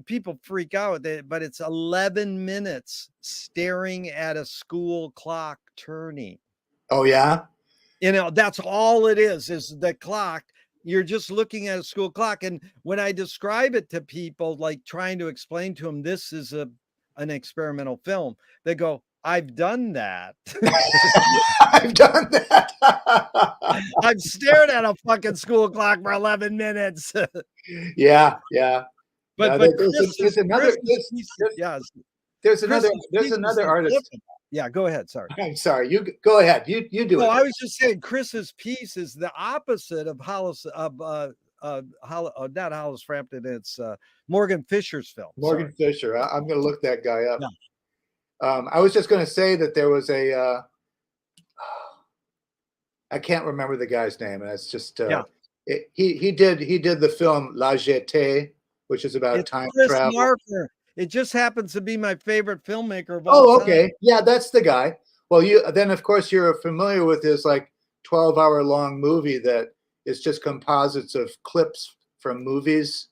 Speaker 1: people freak out, but it's 11 minutes staring at a school clock turning.
Speaker 2: oh yeah,
Speaker 1: That's all it is the clock. You're just looking at a school clock. And when I describe it to people, like trying to explain to them, this is an experimental film, they go, I've done that.
Speaker 2: I've done that.
Speaker 1: I've stared at a fucking school clock for 11 minutes.
Speaker 2: Yeah, yeah.
Speaker 1: But
Speaker 2: No,
Speaker 1: but
Speaker 2: there's another there's another artist.
Speaker 1: Yeah, go ahead. Sorry.
Speaker 2: I'm sorry. You go ahead. You do it.
Speaker 1: I was just saying Chris's piece is the opposite of Hollis not Hollis Frampton. It's Morgan Fisher's film.
Speaker 2: Morgan Fisher. I'm going to look that guy up. Yeah. I was just going to say that there was a I can't remember the guy's name, and it's just he did the film La Jetée, which is about time travel.
Speaker 1: Marker. It just happens to be my favorite filmmaker of all time.
Speaker 2: Okay. Yeah, that's the guy. Well, then of course you're familiar with this like 12-hour long movie that is just composites of clips from movies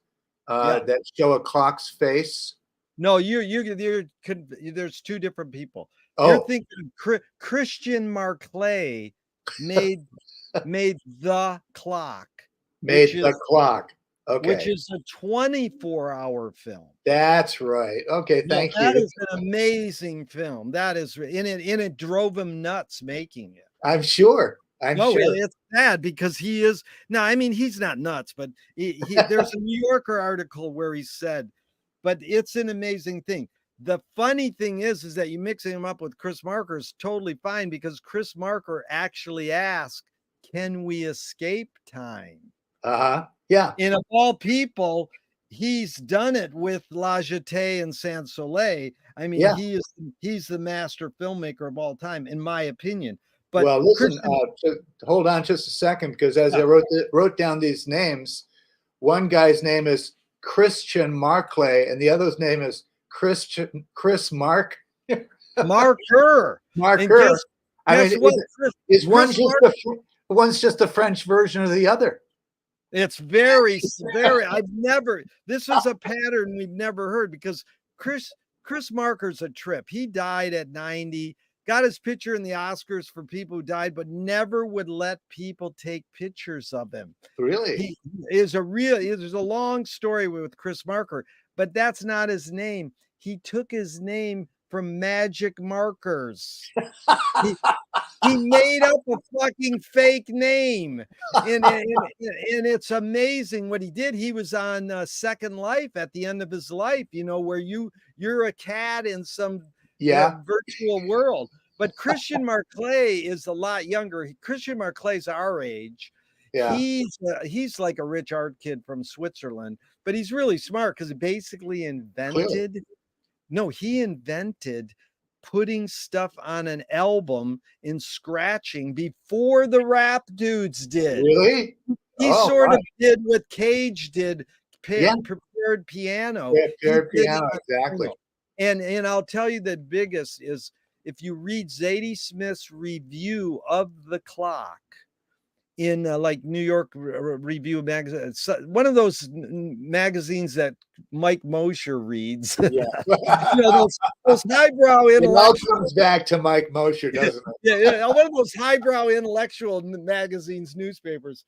Speaker 2: that show a clock's face.
Speaker 1: No, there's two different people.
Speaker 2: Oh.
Speaker 1: You're thinking Christian Marclay made The Clock.
Speaker 2: Okay.
Speaker 1: Which is a 24-hour film.
Speaker 2: That's right. Okay, thank you.
Speaker 1: That is an amazing film. That is, and it drove him nuts making it.
Speaker 2: I'm sure. Sure.
Speaker 1: It's sad because he is now. I mean, he's not nuts, but there's a New Yorker article where he said, but it's an amazing thing. The funny thing is that you mixing him up with Chris Marker is totally fine because Chris Marker actually asked, "Can we escape time?"
Speaker 2: Yeah.
Speaker 1: And of all people, he's done it with La Jetée and Sans Soleil. I mean, he's the master filmmaker of all time, in my opinion. But
Speaker 2: well, listen, hold on just a second, because as I wrote down these names, one guy's name is Christian Marclay, and the other's name is Chris Marker. I mean, one's just a French version of the other.
Speaker 1: It's very this is a pattern we've never heard, because Chris Marker's a trip. He died at 90, got his picture in the Oscars for people who died, but never would let people take pictures of him.
Speaker 2: Really?
Speaker 1: There's a long story with Chris Marker, but that's not his name. He took his name from magic markers. He made up a fucking fake name, and it's amazing what he did. He was on Second Life at the end of his life, where you're a cat in some virtual world. But Christian Marclay is a lot younger. Christian Marclay's our age. Yeah, he's like a rich art kid from Switzerland, but he's really smart because he basically invented. No, he invented putting stuff on an album and scratching before the rap dudes did.
Speaker 2: Really?
Speaker 1: He sort of did what Cage did, prepared piano.
Speaker 2: Prepared piano, exactly.
Speaker 1: And I'll tell you the biggest is if you read Zadie Smith's review of The Clock in like New York Review magazine, one of those magazines that Mike Mosher reads. Yeah. those highbrow intellectual. It
Speaker 2: all comes back to Mike Mosher, doesn't it?
Speaker 1: Yeah, one of those highbrow intellectual magazines, newspapers.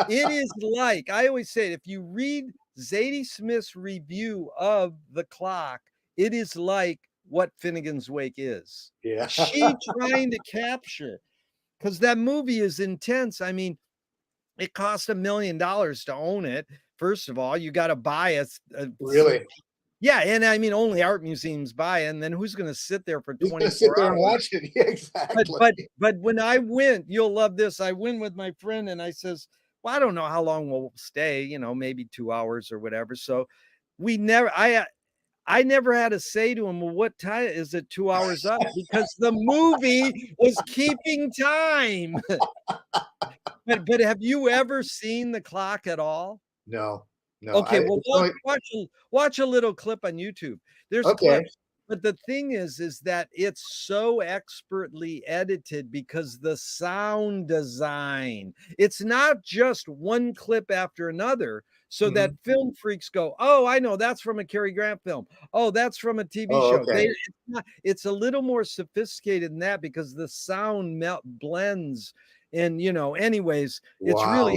Speaker 1: It is like, I always say, if you read Zadie Smith's review of The Clock, it is like what Finnegan's Wake is.
Speaker 2: Yeah.
Speaker 1: She trying to capture. Because that movie is intense. I mean, it cost $1 million to own it. First of all, you got to buy it.
Speaker 2: Really?
Speaker 1: Yeah, and I mean, only art museums buy it, and then who's going to sit there for 24 hours?
Speaker 2: Sit there and watch it? Yeah, exactly.
Speaker 1: But when I went, you'll love this. I went with my friend, and I says, "Well, I don't know how long we'll stay. Maybe 2 hours or whatever." So I never had to say to him, "Well, what time is it? 2 hours up?" Because the movie was keeping time. But have you ever seen The Clock at all?
Speaker 2: No.
Speaker 1: Okay, well, watch a little clip on YouTube. There's clips. but the thing is that it's so expertly edited because the sound design, it's not just one clip after another, so that
Speaker 2: Mhm.
Speaker 1: film freaks go, "Oh, I know that's from a Cary Grant film. Oh, that's from a TV
Speaker 2: Oh,
Speaker 1: show."
Speaker 2: okay.
Speaker 1: It's a little more sophisticated than that because the sound blends and, anyways,
Speaker 2: Wow.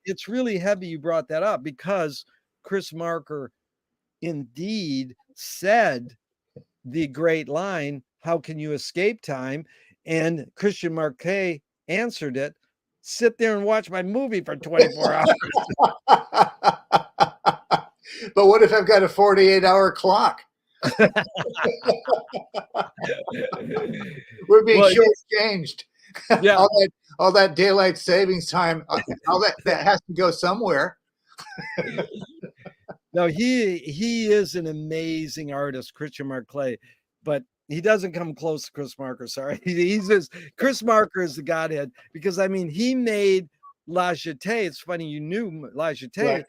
Speaker 1: it's really heavy you brought that up because Chris Marker indeed said the great line, "How can you escape time?" And Christian Marquet answered it, "Sit there and watch my movie for 24 hours."
Speaker 2: But what if I've got a 48-hour clock? We're being
Speaker 1: Well,
Speaker 2: shortchanged.
Speaker 1: yeah.
Speaker 2: All that daylight savings time, all that has to go somewhere.
Speaker 1: No, he is an amazing artist, Christian Marquet, but he doesn't come close to Chris Marker. Sorry, he's just Chris Marker is the godhead because I mean he made La Jetée. It's funny you knew La
Speaker 2: Right.
Speaker 1: Jetée.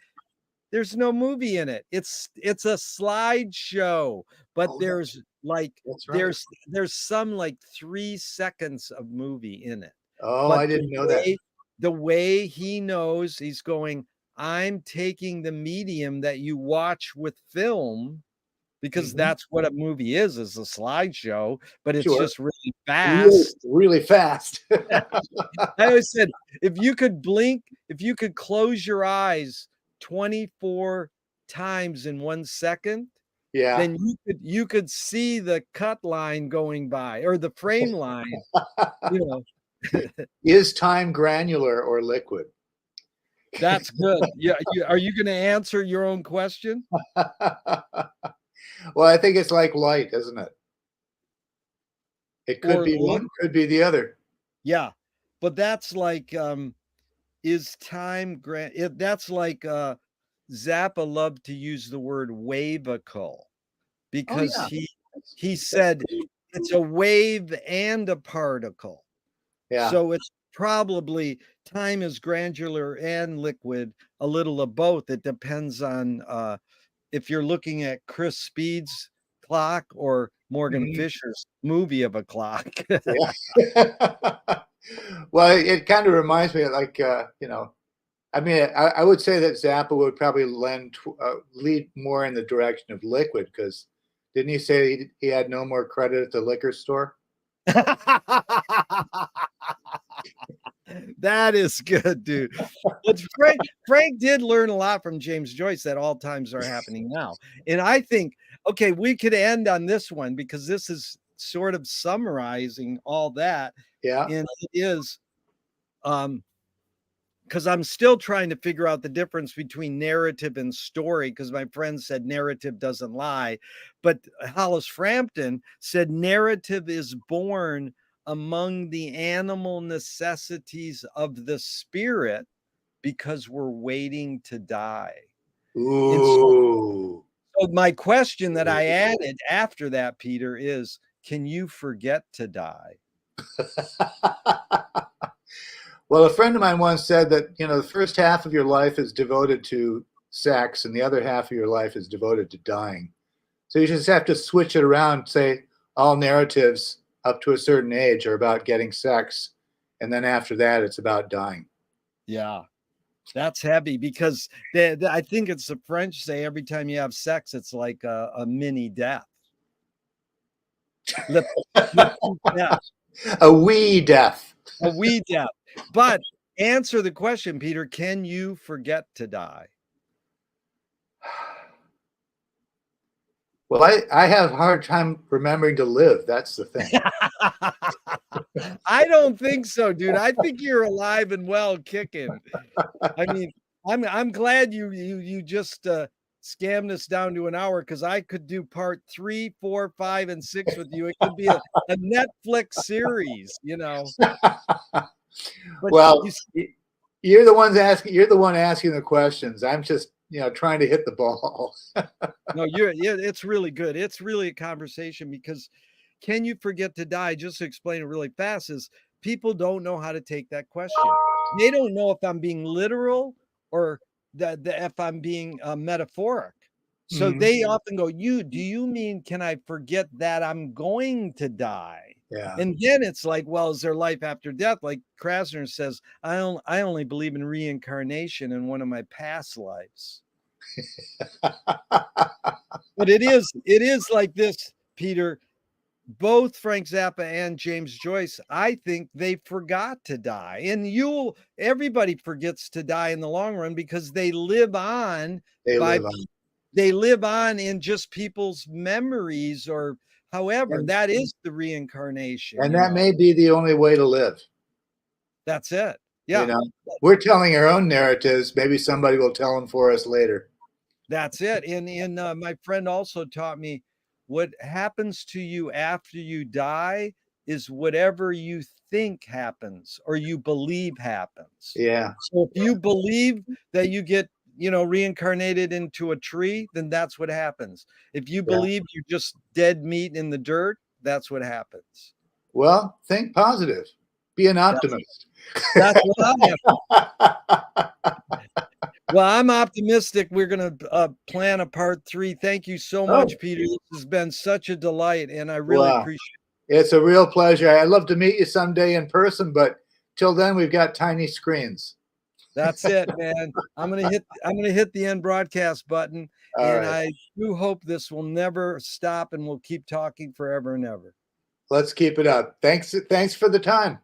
Speaker 1: There's no movie in it. It's a slideshow, but
Speaker 2: Oh,
Speaker 1: there's like
Speaker 2: that's right.
Speaker 1: there's some like 3 seconds of movie in it.
Speaker 2: Oh,
Speaker 1: But
Speaker 2: I didn't know that.
Speaker 1: the way he knows, he's going, I'm taking the medium that you watch with film because
Speaker 2: Mhm.
Speaker 1: that's what a movie is a slideshow, but it's
Speaker 2: Sure.
Speaker 1: just really
Speaker 2: Really,
Speaker 1: fast.
Speaker 2: really fast.
Speaker 1: I always said, if you could blink, if you could close your eyes 24 times in 1 second,
Speaker 2: Yeah.
Speaker 1: then you could see the cut line going by or the frame line, you know.
Speaker 2: Is time granular or liquid?
Speaker 1: That's good. Yeah, are you gonna answer your own question?
Speaker 2: Well, I think it's like light, isn't it? It could
Speaker 1: Or
Speaker 2: be
Speaker 1: look,
Speaker 2: one, could be the other.
Speaker 1: yeah, but that's like, is time that's like, Zappa loved to use the word wavicle
Speaker 2: Oh,
Speaker 1: because
Speaker 2: yeah.
Speaker 1: he
Speaker 2: That's
Speaker 1: said it's a wave and a particle.
Speaker 2: yeah.
Speaker 1: So it's probably time is granular and liquid, a little of both. It depends on, if you're looking at Chris Speed's clock or Morgan
Speaker 2: Mhm.
Speaker 1: Fisher's movie of a clock.
Speaker 2: Yeah. Well, it kind of reminds me of like, I mean, I would say that Zappa would probably lead more in the direction of liquid because didn't he say he had no more credit at the liquor store?
Speaker 1: That is good, dude. But Frank did learn a lot from James Joyce that all times are happening now. And I think, okay, we could end on this one because this is sort of summarizing all that.
Speaker 2: Yeah.
Speaker 1: And it is, um, because I'm still trying to figure out the difference between narrative and story because my friend said narrative doesn't lie. But Hollis Frampton said narrative is born among the animal necessities of the spirit because we're waiting to die. And
Speaker 2: Ooh.
Speaker 1: so my question that I added after that, Peter, is can you forget to die?
Speaker 2: Well, a friend of mine once said that, the first half of your life is devoted to sex and the other half of your life is devoted to dying. So you just have to switch it around, say all narratives up to a certain age are about getting sex. And then after that, it's about dying.
Speaker 1: Yeah. That's heavy because I think it's the French say every time you have sex, it's like a mini death. Le, le petit death,
Speaker 2: A wee death.
Speaker 1: a wee death. But answer the question, Peter. Can you forget to die?
Speaker 2: Well, I have a hard time remembering to live. That's the thing.
Speaker 1: I don't think so, dude. I think you're alive and well, kicking. I mean, I'm glad you just scammed us down to an hour because I could do part 3, 4, 5, and 6 with you. It could be a Netflix series. But
Speaker 2: Well,
Speaker 1: you
Speaker 2: you're the one asking the questions. I'm just, trying to hit the ball.
Speaker 1: no, yeah, it's really good. It's really a conversation because can you forget to die? Just to explain it really fast is people don't know how to take that question. They don't know if I'm being literal or if I'm being metaphoric. So they often go, do you mean, can I forget that I'm going to die?
Speaker 2: Yeah.
Speaker 1: And then it's like, well, is there life after death? Like Krasner says, I only believe in reincarnation in one of my past lives. But it is like this, Peter. Both Frank Zappa and James Joyce, I think they forgot to die. And everybody forgets to die in the long run because they live on by they live on in just people's memories, or however, that is the reincarnation,
Speaker 2: And that may be the only way to live.
Speaker 1: That's it.
Speaker 2: You
Speaker 1: Yeah.
Speaker 2: know, we're telling our own narratives. Maybe somebody will tell them for us later.
Speaker 1: That's it. And my friend also taught me, what happens to you after you die is whatever you think happens or you believe happens.
Speaker 2: Yeah.
Speaker 1: So if you believe that you get, reincarnated into a tree, then that's what happens. If you believe you're just dead meat in the dirt, that's what happens.
Speaker 2: Well, think positive. Be an optimist.
Speaker 1: That's what I am. Well, I'm optimistic we're going to plan a part 3. Thank you so much, Peter. This has been such a delight, and I really appreciate
Speaker 2: it. It's a real pleasure. I'd love to meet you someday in person, but till then, we've got tiny screens.
Speaker 1: That's it, man. I'm gonna hit the end broadcast button, and I do hope this will never stop, and we'll keep talking forever and ever.
Speaker 2: Let's keep it up. Thanks for the time.